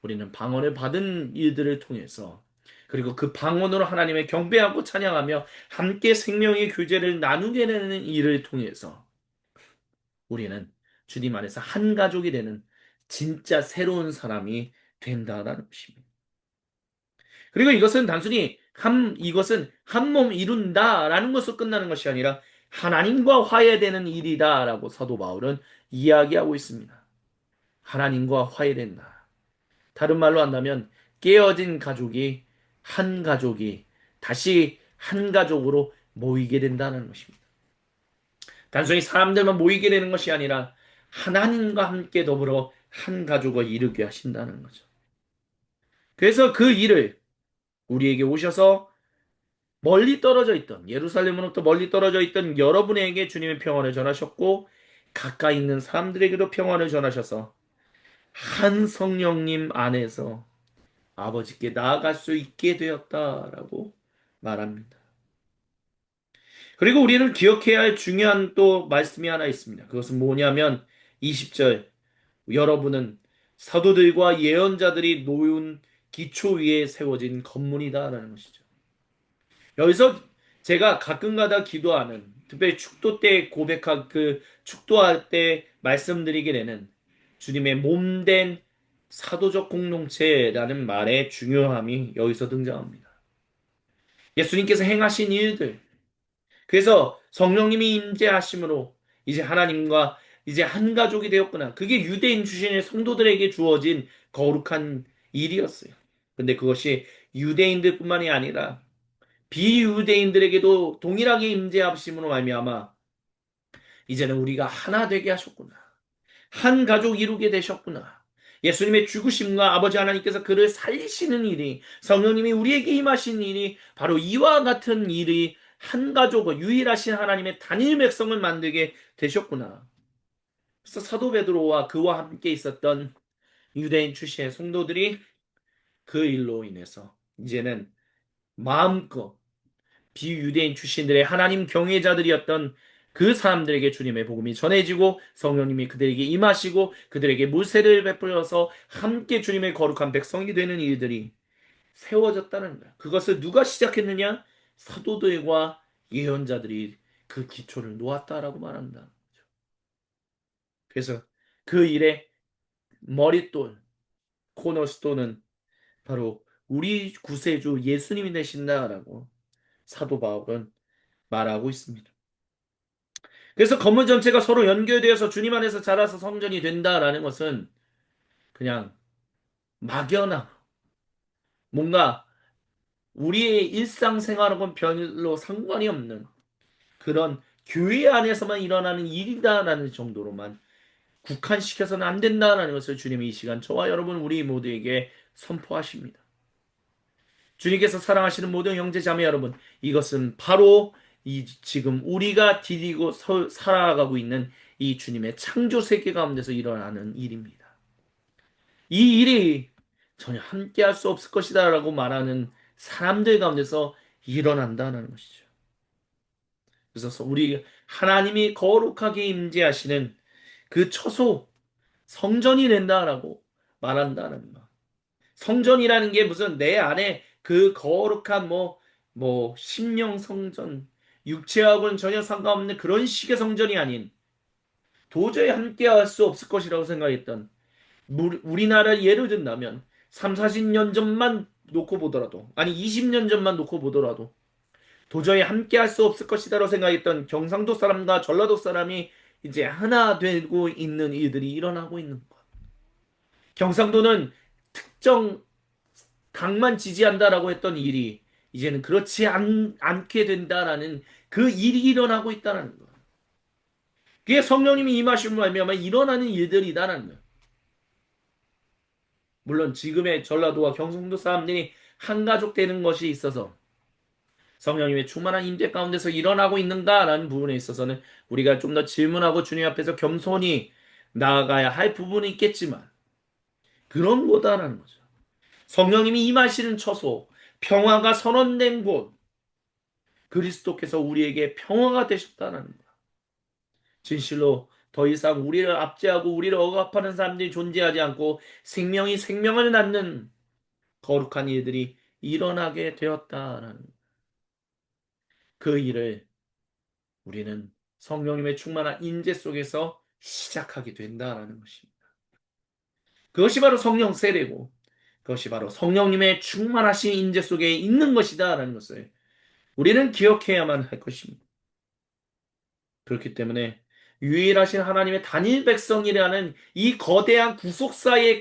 우리는 방언을 받은 일들을 통해서 그리고 그 방언으로 하나님의 경배하고 찬양하며 함께 생명의 교제를 나누게 되는 일을 통해서 우리는 주님 안에서 한 가족이 되는 진짜 새로운 사람이 된다라는 것입니다. 그리고 이것은 한 몸 이룬다라는 것으로 끝나는 것이 아니라 하나님과 화해되는 일이다라고 사도 바울은 이야기하고 있습니다. 하나님과 화해된다. 다른 말로 한다면 깨어진 가족이 한 가족이 다시 한 가족으로 모이게 된다는 것입니다. 단순히 사람들만 모이게 되는 것이 아니라 하나님과 함께 더불어 한 가족을 이루게 하신다는 거죠. 그래서 그 일을 우리에게 오셔서 멀리 떨어져 있던 예루살렘으로부터 멀리 떨어져 있던 여러분에게 주님의 평안을 전하셨고 가까이 있는 사람들에게도 평안을 전하셔서 한 성령님 안에서 아버지께 나아갈 수 있게 되었다라고 말합니다. 그리고 우리는 기억해야 할 중요한 또 말씀이 하나 있습니다. 그것은 뭐냐면 20절 여러분은 사도들과 예언자들이 놓은 기초 위에 세워진 건물이다라는 것이죠. 여기서 제가 가끔가다 기도하는 특별히 축도 때 고백한 그 축도할 때 말씀드리게 되는 주님의 몸된 사도적 공동체라는 말의 중요함이 여기서 등장합니다. 예수님께서 행하신 일들, 그래서 성령님이 임재하심으로 이제 하나님과 이제 한 가족이 되었구나. 그게 유대인 출신의 성도들에게 주어진 거룩한 일이었어요. 근데 그것이 유대인들뿐만이 아니라 비유대인들에게도 동일하게 임재하심으로 말미암아 이제는 우리가 하나 되게 하셨구나. 한 가족 이루게 되셨구나. 예수님의 죽으심과 아버지 하나님께서 그를 살리시는 일이 성령님이 우리에게 임하신 일이 바로 이와 같은 일이 한 가족을 유일하신 하나님의 단일 백성을 만들게 되셨구나. 그래서 사도 베드로와 그와 함께 있었던 유대인 출신의 성도들이 그 일로 인해서 이제는 마음껏 비유대인 출신들의 하나님 경외자들이었던 그 사람들에게 주님의 복음이 전해지고 성령님이 그들에게 임하시고 그들에게 물세를 베풀어서 함께 주님의 거룩한 백성이 되는 일들이 세워졌다는 거야. 그것을 누가 시작했느냐? 사도들과 예언자들이 그 기초를 놓았다라고 말한다. 그래서 그 일의 머릿돌, 코너스톤은 바로 우리 구세주 예수님이 되신다라고 사도 바울은 말하고 있습니다. 그래서 건물 전체가 서로 연결되어서 주님 안에서 자라서 성전이 된다라는 것은 그냥 막연한 뭔가 우리의 일상생활하고는 별로 상관이 없는 그런 교회 안에서만 일어나는 일이다라는 정도로만 국한시켜서는 안 된다라는 것을 주님이 이 시간 저와 여러분 우리 모두에게 선포하십니다. 주님께서 사랑하시는 모든 형제 자매 여러분, 이것은 바로 이 지금 우리가 디디고 살아가고 있는 이 주님의 창조 세계 가운데서 일어나는 일입니다. 이 일이 전혀 함께할 수 없을 것이다라고 말하는 사람들 가운데서 일어난다는 것이죠. 그래서 우리 하나님이 거룩하게 임재하시는 그 처소 성전이 된다라고 말한다는 것. 성전이라는 게 무슨 내 안에 그 거룩한 심령 성전, 육체하고는 전혀 상관없는 그런 식의 성전이 아닌 도저히 함께할 수 없을 것이라고 생각했던 우리나라 예를 든다면 3, 40년 전만 놓고 보더라도 아니 20년 전만 놓고 보더라도 도저히 함께할 수 없을 것이다라고 생각했던 경상도 사람과 전라도 사람이 이제 하나 되고 있는 일들이 일어나고 있는 것. 경상도는 특정 당만 지지한다라고 했던 일이 이제는 그렇지 않게 된다라는 그 일이 일어나고 있다는 거. 그게 성령님이 임하심으로 말미암아 일어나는 일들이다라는 거. 물론 지금의 전라도와 경상도 사람들이 한 가족 되는 것이 있어서 성령님의 충만한 임재 가운데서 일어나고 있는가라는 부분에 있어서는 우리가 좀 더 질문하고 주님 앞에서 겸손히 나아가야 할 부분이 있겠지만 그런 거다라는 거죠. 성령님이 임하시는 처소, 평화가 선언된 곳, 그리스도께서 우리에게 평화가 되셨다는 거야. 진실로 더 이상 우리를 압제하고 우리를 억압하는 사람들이 존재하지 않고 생명이 생명을 낳는 거룩한 일들이 일어나게 되었다라는 그 일을 우리는 성령님의 충만한 인재 속에서 시작하게 된다라는 것입니다. 그것이 바로 성령 세례고 그것이 바로 성령님의 충만하신 인재 속에 있는 것이다라는 것을 우리는 기억해야만 할 것입니다. 그렇기 때문에 유일하신 하나님의 단일 백성이라는 이 거대한 구속사의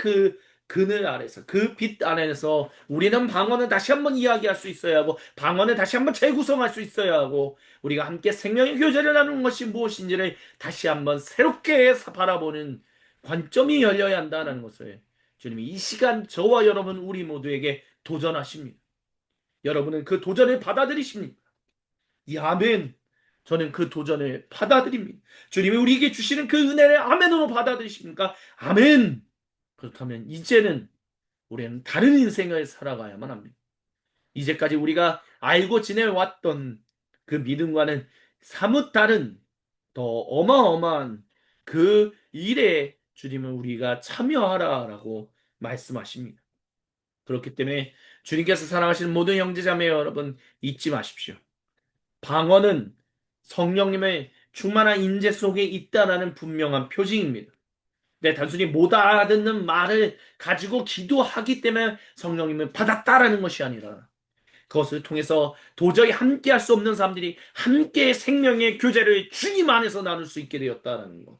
그늘 아래서 그 빛 안에서 우리는 방언을 다시 한번 이야기할 수 있어야 하고 방언을 다시 한번 재구성할 수 있어야 하고 우리가 함께 생명의 교제를 나누는 것이 무엇인지를 다시 한번 새롭게 바라보는 관점이 열려야 한다는 것을 주님이 이 시간 저와 여러분 우리 모두에게 도전하십니다. 여러분은 그 도전을 받아들이십니까? 이 아멘. 저는 그 도전을 받아들입니다. 주님이 우리에게 주시는 그 은혜를 아멘으로 받아들이십니까? 아멘. 그렇다면 이제는 우리는 다른 인생을 살아가야만 합니다. 이제까지 우리가 알고 지내왔던 그 믿음과는 사뭇 다른 더 어마어마한 그 일에 주님은 우리가 참여하라라고 말씀하십니다. 그렇기 때문에 주님께서 사랑하시는 모든 형제자매 여러분 잊지 마십시오. 방언은 성령님의 충만한 인재 속에 있다라는 분명한 표징입니다. 네, 단순히 못 알아듣는 말을 가지고 기도하기 때문에 성령님을 받았다라는 것이 아니라 그것을 통해서 도저히 함께 할 수 없는 사람들이 함께 생명의 교제를 주님 안에서 나눌 수 있게 되었다라는 것.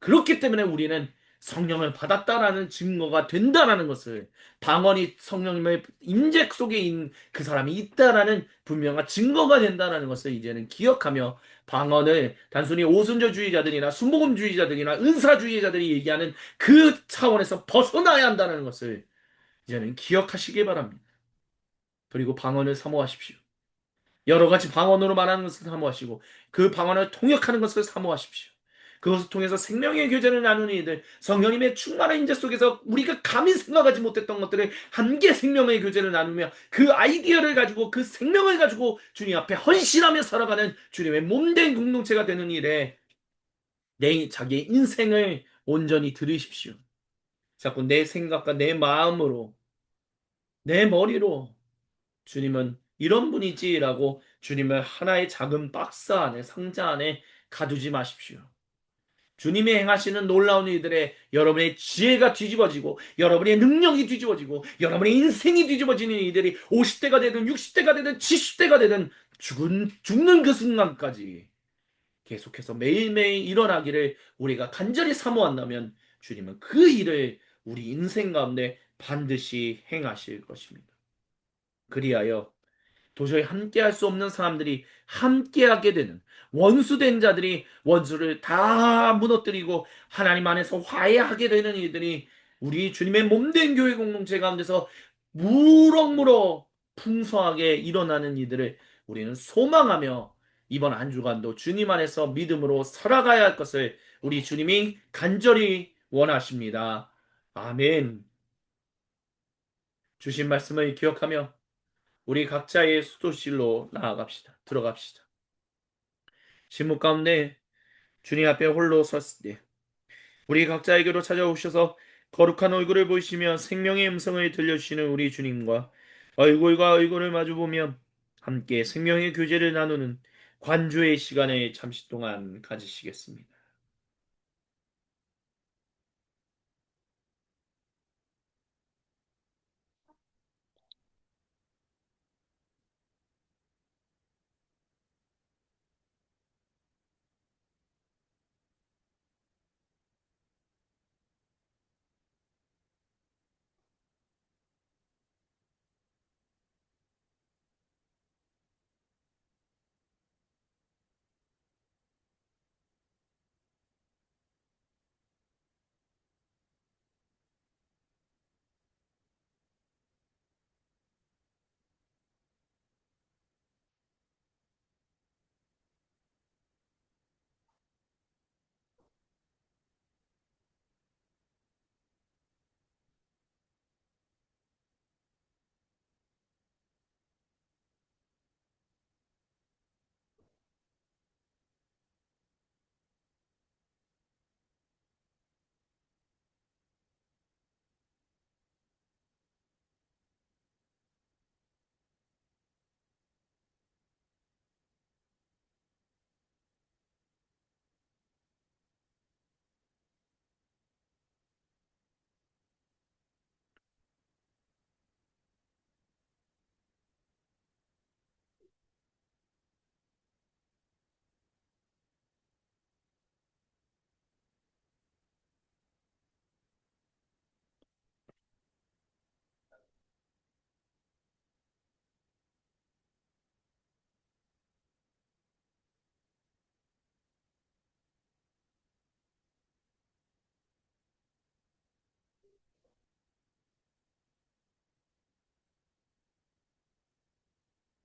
그렇기 때문에 우리는 성령을 받았다라는 증거가 된다라는 것을 방언이 성령님의 인재 속에 있는 그 사람이 있다라는 분명한 증거가 된다라는 것을 이제는 기억하며 방언을 단순히 오순절주의자들이나 순복음주의자들이나 은사주의자들이 얘기하는 그 차원에서 벗어나야 한다는 것을 이제는 기억하시기 바랍니다. 그리고 방언을 사모하십시오. 여러 가지 방언으로 말하는 것을 사모하시고 그 방언을 통역하는 것을 사모하십시오. 그것을 통해서 생명의 교제를 나누는 이들, 성령님의 충만한 인재 속에서 우리가 감히 생각하지 못했던 것들을 함께 생명의 교제를 나누며 그 아이디어를 가지고 그 생명을 가지고 주님 앞에 헌신하며 살아가는 주님의 몸된 공동체가 되는 일에 내 자기의 인생을 온전히 들으십시오. 자꾸 내 생각과 내 마음으로 내 머리로 주님은 이런 분이지라고 주님을 하나의 작은 박스 안에 상자 안에 가두지 마십시오. 주님이 행하시는 놀라운 일들에 여러분의 지혜가 뒤집어지고 여러분의 능력이 뒤집어지고 여러분의 인생이 뒤집어지는 일들이 50대가 되든 60대가 되든 70대가 되든 죽는 그 순간까지 계속해서 매일매일 일어나기를 우리가 간절히 사모한다면 주님은 그 일을 우리 인생 가운데 반드시 행하실 것입니다. 그리하여 도저히 함께할 수 없는 사람들이 함께하게 되는 원수된 자들이 원수를 다 무너뜨리고 하나님 안에서 화해하게 되는 일들이 우리 주님의 몸된 교회 공동체 가운데서 무럭무럭 풍성하게 일어나는 이들을 우리는 소망하며 이번 한 주간도 주님 안에서 믿음으로 살아가야 할 것을 우리 주님이 간절히 원하십니다. 아멘. 주신 말씀을 기억하며 우리 각자의 수도실로 나아갑시다. 들어갑시다. 침묵 가운데 주님 앞에 홀로 섰을 때 우리 각자에게로 찾아오셔서 거룩한 얼굴을 보이시며 생명의 음성을 들려주시는 우리 주님과 얼굴과 얼굴을 마주보며 함께 생명의 교제를 나누는 관주의 시간을 잠시 동안 가지시겠습니다.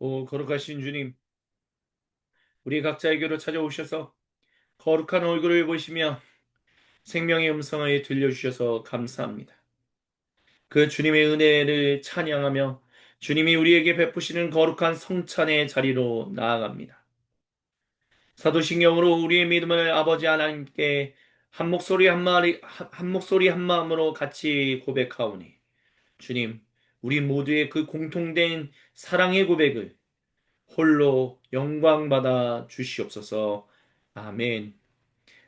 오 거룩하신 주님, 우리 각자에게로 찾아오셔서 거룩한 얼굴을 보시며 생명의 음성을 들려주셔서 감사합니다. 그 주님의 은혜를 찬양하며 주님이 우리에게 베푸시는 거룩한 성찬의 자리로 나아갑니다. 사도신경으로 우리의 믿음을 아버지 하나님께 한 목소리 한 마음으로 같이 고백하오니 주님, 우리 모두의 그 공통된 사랑의 고백을 홀로 영광받아 주시옵소서. 아멘.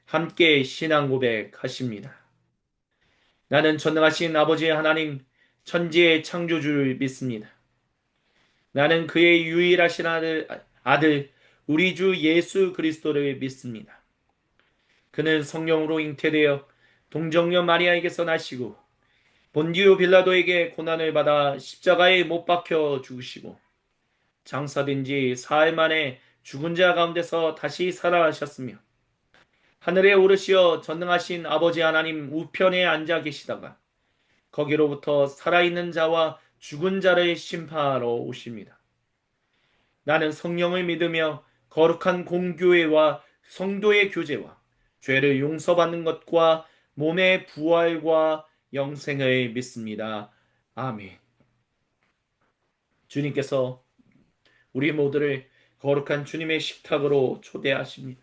함께 신앙 고백하십니다. 나는 전능하신 아버지 하나님, 천지의 창조주를 믿습니다. 나는 그의 유일하신 아들, 우리 주 예수 그리스도를 믿습니다. 그는 성령으로 잉태되어 동정녀 마리아에게서 나시고 본디오 빌라도에게 고난을 받아 십자가에 못 박혀 죽으시고 장사된 지 사흘 만에 죽은 자 가운데서 다시 살아나셨으며 하늘에 오르시어 전능하신 아버지 하나님 우편에 앉아 계시다가 거기로부터 살아있는 자와 죽은 자를 심판하러 오십니다. 나는 성령을 믿으며 거룩한 공교회와 성도의 교제와 죄를 용서받는 것과 몸의 부활과 영생을 믿습니다. 아멘. 주님께서 우리 모두를 거룩한 주님의 식탁으로 초대하십니다.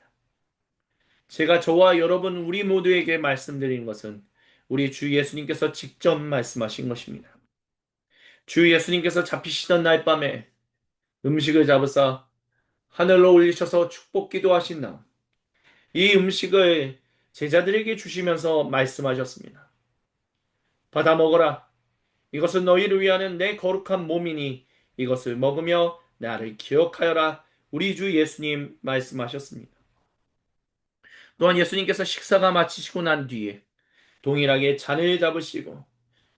제가 저와 여러분 우리 모두에게 말씀드린 것은 우리 주 예수님께서 직접 말씀하신 것입니다. 주 예수님께서 잡히시던 날 밤에 음식을 잡으사 하늘로 올리셔서 축복 기도하신 다음 이 음식을 제자들에게 주시면서 말씀하셨습니다. 받아 먹어라. 이것은 너희를 위하는 내 거룩한 몸이니 이것을 먹으며 나를 기억하여라. 우리 주 예수님 말씀하셨습니다. 또한 예수님께서 식사가 마치시고 난 뒤에 동일하게 잔을 잡으시고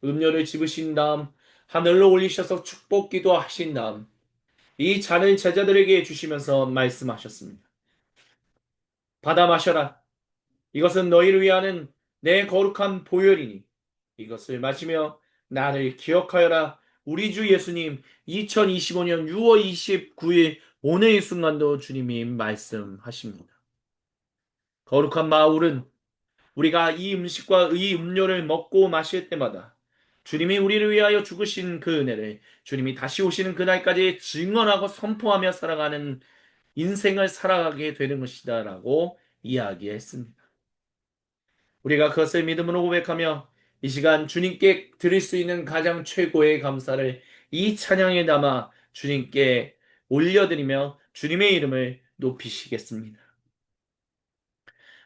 음료를 집으신 다음 하늘로 올리셔서 축복 기도하신 다음 이 잔을 제자들에게 주시면서 말씀하셨습니다. 받아 마셔라. 이것은 너희를 위하는 내 거룩한 보혈이니 이것을 마시며 나를 기억하여라. 우리 주 예수님 2025년 6월 29일 오늘 이 순간도 주님이 말씀하십니다. 거룩한 마울은 우리가 이 음식과 이 음료를 먹고 마실 때마다 주님이 우리를 위하여 죽으신 그 은혜를 주님이 다시 오시는 그날까지 증언하고 선포하며 살아가는 인생을 살아가게 되는 것이다라고 이야기했습니다. 우리가 그것을 믿음으로 고백하며 이 시간 주님께 드릴 수 있는 가장 최고의 감사를 이 찬양에 담아 주님께 올려드리며 주님의 이름을 높이시겠습니다.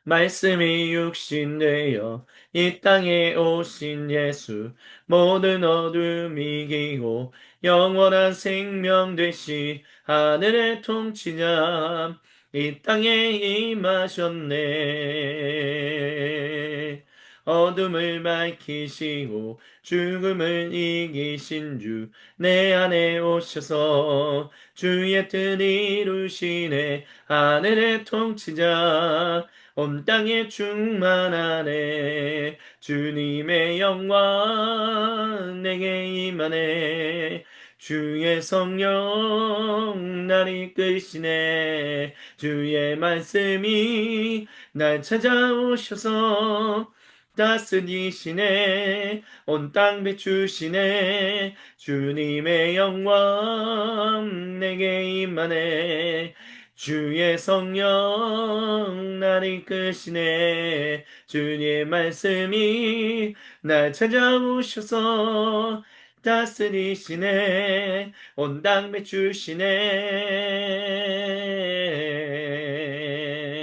말씀이 육신되어 이 땅에 오신 예수 모든 어둠 이기고 영원한 생명 되시 하늘의 통치자 이 땅에 임하셨네. 어둠을 밝히시고 죽음을 이기신 주 내 안에 오셔서 주의 뜻 이루시네. 하늘의 통치자 온 땅에 충만하네. 주님의 영광 내게 임하네. 주의 성령 날 이끄시네. 주의 말씀이 날 찾아오셔서 다스리시네. 온 땅 비추시네. 주님의 영광 내게 임하네. 주의 성령 나를 이끄시네. 주의 말씀이 날 찾아오셔서 다스리시네. 온 땅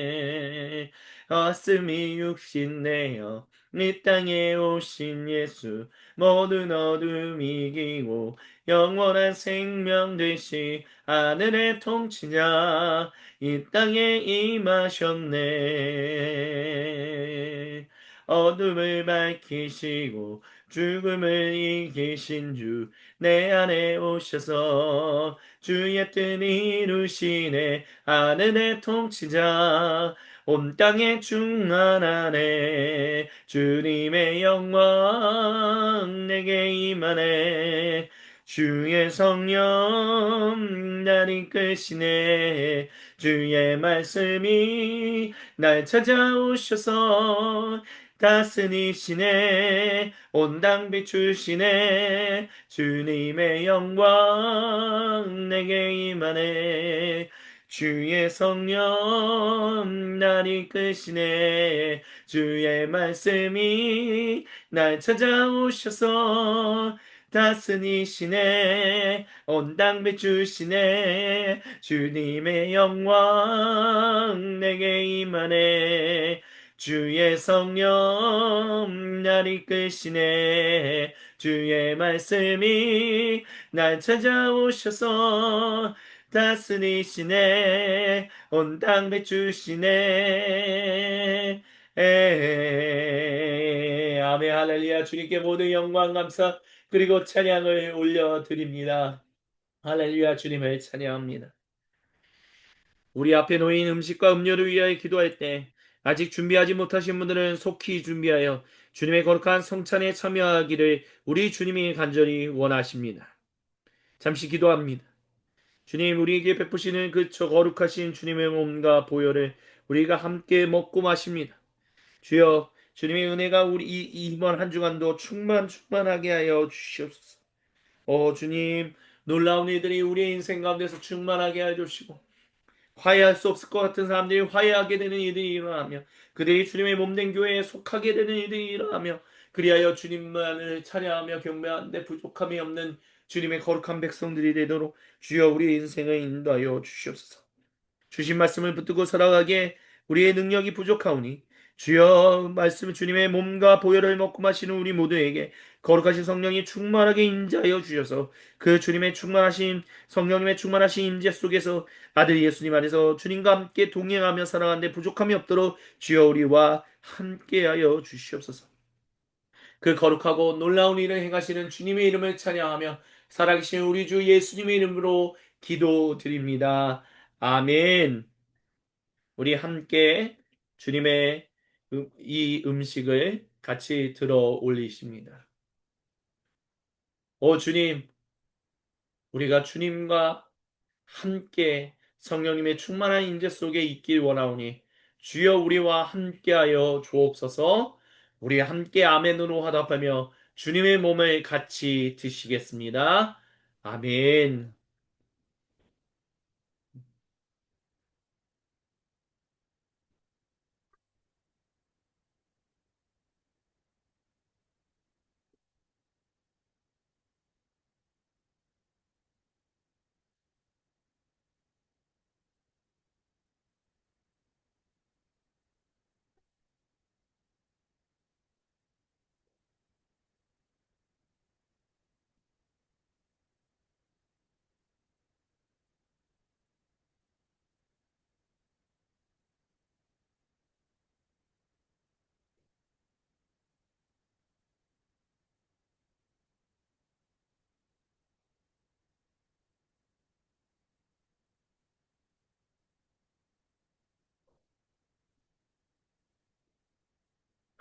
비추시네. 어슴이 육신내어 이 땅에 오신 예수 모든 어둠 이기고 영원한 생명 되시 하늘의 통치자 이 땅에 임하셨네. 어둠을 밝히시고 죽음을 이기신 주 내 안에 오셔서 주의 뜻 이루시네. 하늘의 통치자 온 땅에 충만하네. 주님의 영광 내게 임하네. 주의 성령 날 이끄시네. 주의 말씀이 날 찾아오셔서 다스리시네. 온당 비추시네. 주님의 영광 내게 임하네. 주의 성령 날 이끄시네. 주의 말씀이 날 찾아오셔서 다스리시네. 온당 비추시네. 주님의 영광 내게 임하네. 주의 성령 날 이끄시네. 주의 말씀이 날 찾아오셔서 다스리시네. 온당 비추시네. 아멘. 할렐루야. 주님께 모든 영광 감사 그리고 찬양을 올려드립니다. 할렐루야. 주님을 찬양합니다. 우리 앞에 놓인 음식과 음료를 위하여 기도할 때 아직 준비하지 못하신 분들은 속히 준비하여 주님의 거룩한 성찬에 참여하기를 우리 주님이 간절히 원하십니다. 잠시 기도합니다. 주님, 우리에게 베푸시는 그 거룩하신 주님의 몸과 보혈을 우리가 함께 먹고 마십니다. 주여, 주님의 은혜가 우리 이번 한 주간도 충만하게 하여 주시옵소서. 주님, 놀라운 일들이 우리의 인생 가운데서 충만하게 하여 주시고 화해할 수 없을 것 같은 사람들이 화해하게 되는 일들이 일어나며 그들이 주님의 몸된 교회에 속하게 되는 일들이 일어나며 그리하여 주님만을 찬양하며 경배하는데 부족함이 없는 주님의 거룩한 백성들이 되도록 주여 우리의 인생을 인도하여 주시옵소서. 주신 말씀을 붙들고 살아가기에 우리의 능력이 부족하오니 주여 말씀 주님의 몸과 보혈을 먹고 마시는 우리 모두에게 거룩하신 성령이 충만하게 임재하여 주셔서 그 주님의 충만하신 성령님의 충만하신 임재 속에서 아들 예수님 안에서 주님과 함께 동행하며 살아가는데 부족함이 없도록 주여 우리와 함께하여 주시옵소서. 그 거룩하고 놀라운 일을 행하시는 주님의 이름을 찬양하며 살아계신 우리 주 예수님의 이름으로 기도드립니다. 아멘. 우리 함께 주님의 이 음식을 같이 들어 올리십니다. 오 주님, 우리가 주님과 함께 성령님의 충만한 임재 속에 있길 원하오니 주여 우리와 함께하여 주옵소서. 우리 함께 아멘으로 화답하며 주님의 몸을 같이 드시겠습니다. 아멘.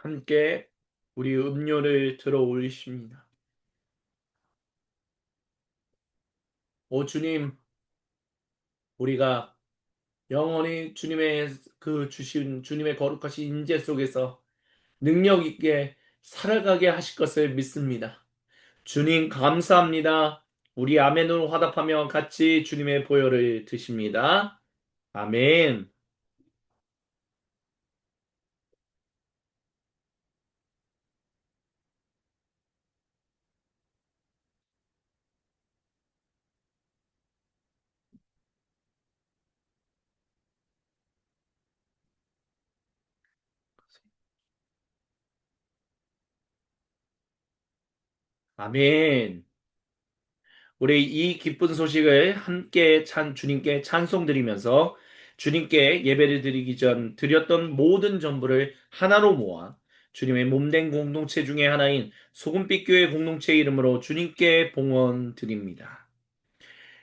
함께 우리 음료를 들어 올리십니다. 오 주님, 우리가 영원히 주님의 그 주신 주님의 거룩하신 임재 속에서 능력 있게 살아가게 하실 것을 믿습니다. 주님 감사합니다. 우리 아멘으로 화답하며 같이 주님의 보혈을 드십니다. 아멘. 아멘. 우리 이 기쁜 소식을 함께 주님께 찬송드리면서 주님께 예배를 드리기 전 드렸던 모든 전부를 하나로 모아 주님의 몸된 공동체 중에 하나인 소금빛 교회 공동체 이름으로 주님께 봉헌 드립니다.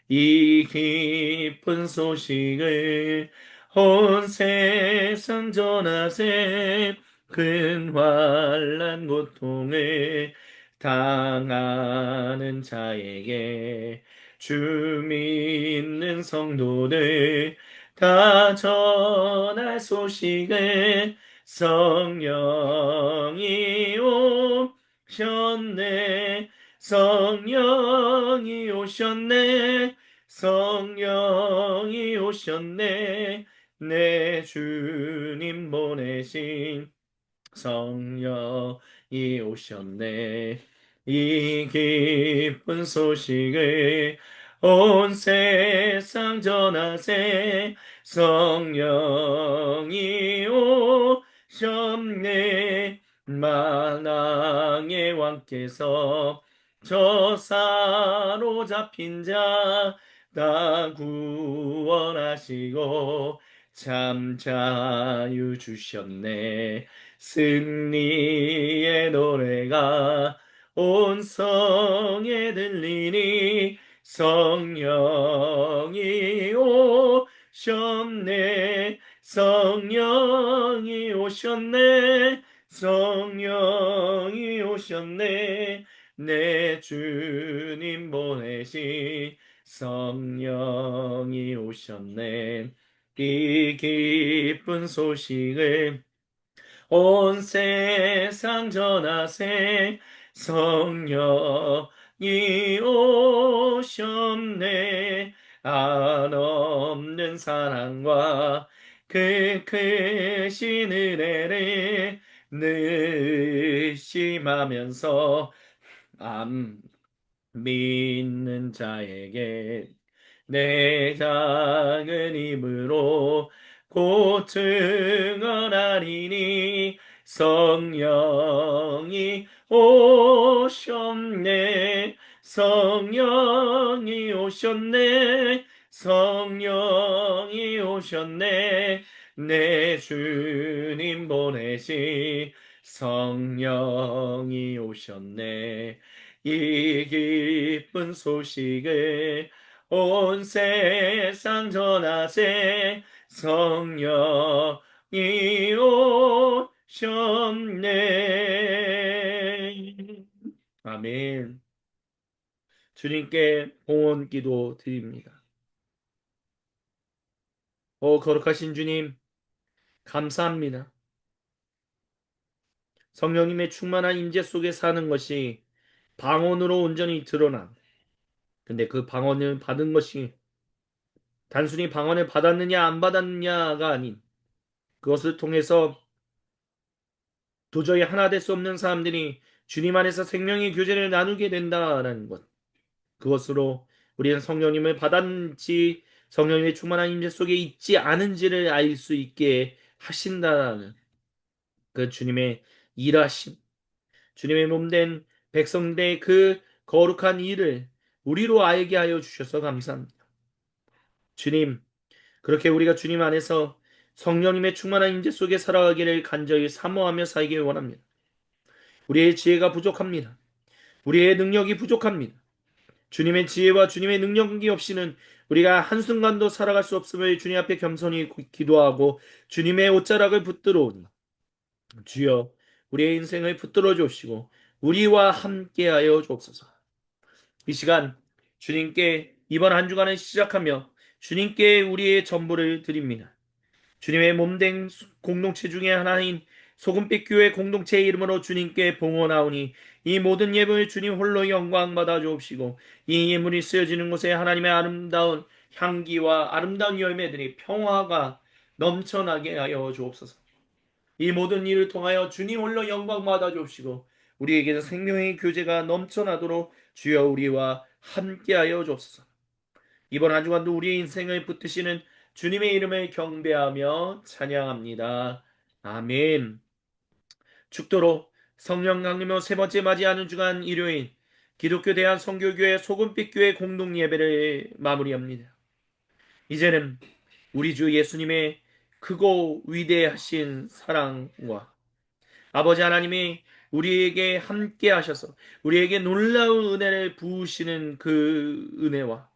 이 기쁜 소식을 온 세상 전하세 큰 환난 고통을 당하는 자에게 주 믿는 성도들 다 전할 소식을 성령이 오셨네 성령이 오셨네 성령이 오셨네 내 주님 보내신 성령이 오셨네. 이 기쁜 소식을 온 세상 전하세. 성령이 오셨네. 만왕의 왕께서 저 사로잡힌 자 다 구원하시고 참 자유 주셨네. 승리의 노래가 온 성에 들리니 성령이 오셨네 성령이 오셨네 성령이 오셨네 내 주님 보내신 성령이 오셨네 이 기쁜 소식을 온 세상 전하세 성령이 오셨네 한없는 사랑과 그 크신 은혜를 늘심하면서 안 믿는 자에게 내 작은 힘으로 곧 증언하리니 성령이 오셨네 성령이 오셨네 성령이 오셨네 내 주님 보내신 성령이 오셨네 이 기쁜 소식을 온 세상 전하세 성령이 오셨네. 아멘. 주님께 봉헌 기도 드립니다. 거룩하신 주님, 감사합니다. 성령님의 충만한 임재 속에 사는 것이 방언으로 온전히 드러나. 근데 그 방언을 받은 것이 단순히 방언을 받았느냐 안 받았느냐가 아닌 그것을 통해서 도저히 하나 될 수 없는 사람들이 주님 안에서 생명의 교제를 나누게 된다라는 것. 그것으로 우리는 성령님을 받았는지 성령님의 충만한 임재 속에 있지 않은지를 알 수 있게 하신다라는 그 주님의 일하심, 주님의 몸된 백성들의 그 거룩한 일을 우리로 알게 하여 주셔서 감사합니다. 주님, 그렇게 우리가 주님 안에서 성령님의 충만한 임재 속에 살아가기를 간절히 사모하며 살길 원합니다. 우리의 지혜가 부족합니다. 우리의 능력이 부족합니다. 주님의 지혜와 주님의 능력이 없이는 우리가 한순간도 살아갈 수 없음을 주님 앞에 겸손히 기도하고 주님의 옷자락을 붙들어오니 주여 우리의 인생을 붙들어 주시고 우리와 함께하여 주옵소서. 이 시간 주님께 이번 한 주간을 시작하며 주님께 우리의 전부를 드립니다. 주님의 몸된 공동체 중에 하나인 소금빛 교회 공동체의 이름으로 주님께 봉헌하오니 이 모든 예물을 주님 홀로 영광 받아 주옵시고 이 예물이 쓰여지는 곳에 하나님의 아름다운 향기와 아름다운 열매들이 평화가 넘쳐나게 하여 주옵소서. 이 모든 일을 통하여 주님 홀로 영광 받아 주옵시고 우리에게는 생명의 교제가 넘쳐나도록 주여 우리와 함께하여 주옵소서. 이번 한 주간도 우리의 인생을 붙드시는 주님의 이름을 경배하며 찬양합니다. 아멘. 축도로 성령 강림의 세 번째 맞이하는 주간 일요일 기독교 대한선교교회 소금빛 교회 공동 예배를 마무리합니다. 이제는 우리 주 예수님의 크고 위대하신 사랑과 아버지 하나님이 우리에게 함께 하셔서 우리에게 놀라운 은혜를 부으시는 그 은혜와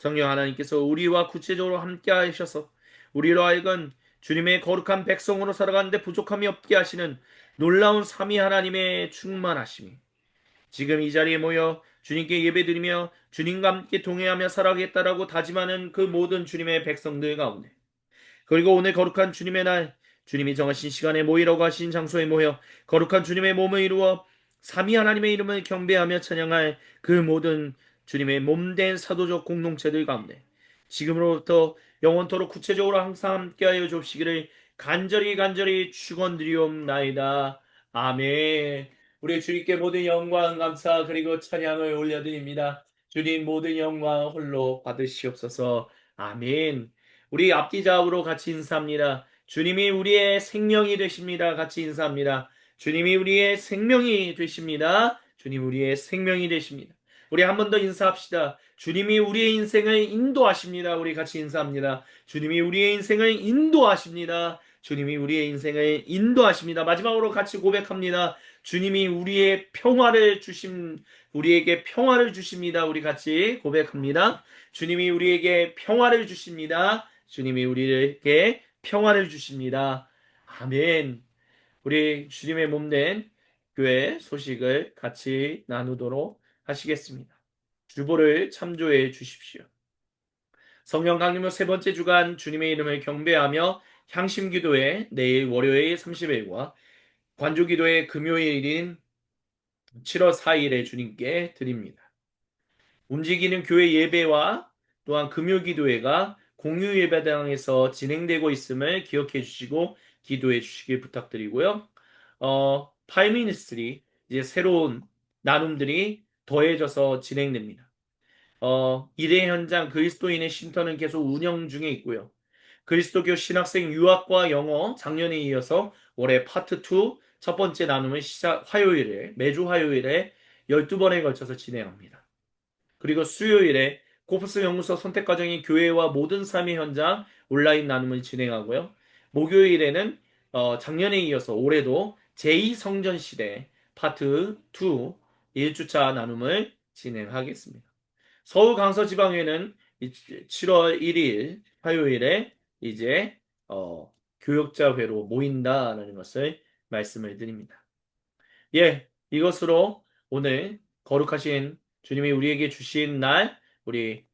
성령 하나님께서 우리와 구체적으로 함께 하셔서 우리로 하여금 주님의 거룩한 백성으로 살아가는데 부족함이 없게 하시는 놀라운 삼위 하나님의 충만하심이 지금 이 자리에 모여 주님께 예배드리며 주님과 함께 동행하며 살아가겠다라고 다짐하는 그 모든 주님의 백성들 가운데, 그리고 오늘 거룩한 주님의 날, 주님이 정하신 시간에 모이라고 하신 장소에 모여 거룩한 주님의 몸을 이루어 삼위 하나님의 이름을 경배하며 찬양할 그 모든 주님의 몸된 사도적 공동체들 가운데 지금으로부터 영원토록 구체적으로 항상 함께하여 주시기를 간절히 간절히 축원드리옵나이다. 아멘. 우리 주님께 모든 영광 감사 그리고 찬양을 올려드립니다. 주님 모든 영광 홀로 받으시옵소서. 아멘. 우리 앞뒤 좌우로 같이 인사합니다. 주님이 우리의 생명이 되십니다. 같이 인사합니다. 주님이 우리의 생명이 되십니다. 주님 우리의 생명이 되십니다. 우리 한 번 더 인사합시다. 주님이 우리의 인생을 인도하십니다. 우리 같이 인사합니다. 주님이 우리의 인생을 인도하십니다. 주님이 우리의 인생을 인도하십니다. 마지막으로 같이 고백합니다. 주님이 우리에게 평화를 주십니다. 우리 같이 고백합니다. 주님이 우리에게 평화를 주십니다. 주님이 우리에게 평화를 주십니다. 아멘. 우리 주님의 몸된 교회 소식을 같이 나누도록 하시겠습니다. 주보를 참조해 주십시오. 성령 강림의 세 번째 주간 주님의 이름을 경배하며 향심기도회 내일 월요일 30일과 관조기도회 금요일인 7월 4일에 주님께 드립니다. 움직이는 교회 예배와 또한 금요기도회가 공유예배당에서 진행되고 있음을 기억해 주시고 기도해 주시길 부탁드리고요. 파이미니스트리 이제 새로운 나눔들이 더해져서 진행됩니다. 일의 현장 그리스도인의 쉼터는 계속 운영 중에 있고요. 그리스도교 신학생 유학과 영어 작년에 이어서 올해 파트 2 첫 번째 나눔을 매주 화요일에 12번에 걸쳐서 진행합니다. 그리고 수요일에 코프스 연구소 선택과정이 교회와 모든 삶의 현장 온라인 나눔을 진행하고요. 목요일에는 작년에 이어서 올해도 제2성전시대 파트 2 1주차 나눔을 진행하겠습니다. 서울 강서지방회는 7월 1일 화요일에 이제 교역자회로 모인다라는 것을 말씀을 드립니다. 예, 이것으로 오늘 거룩하신 주님이 우리에게 주신 날 우리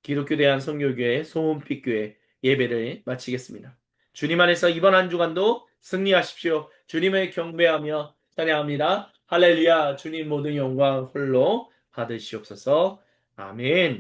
기독교 대한선교교회 소문빛교회 예배를 마치겠습니다. 주님 안에서 이번 한 주간도 승리하십시오. 주님을 경배하며 찬양합니다. 할렐루야. 주님 모든 영광 홀로 받으시옵소서. 아멘.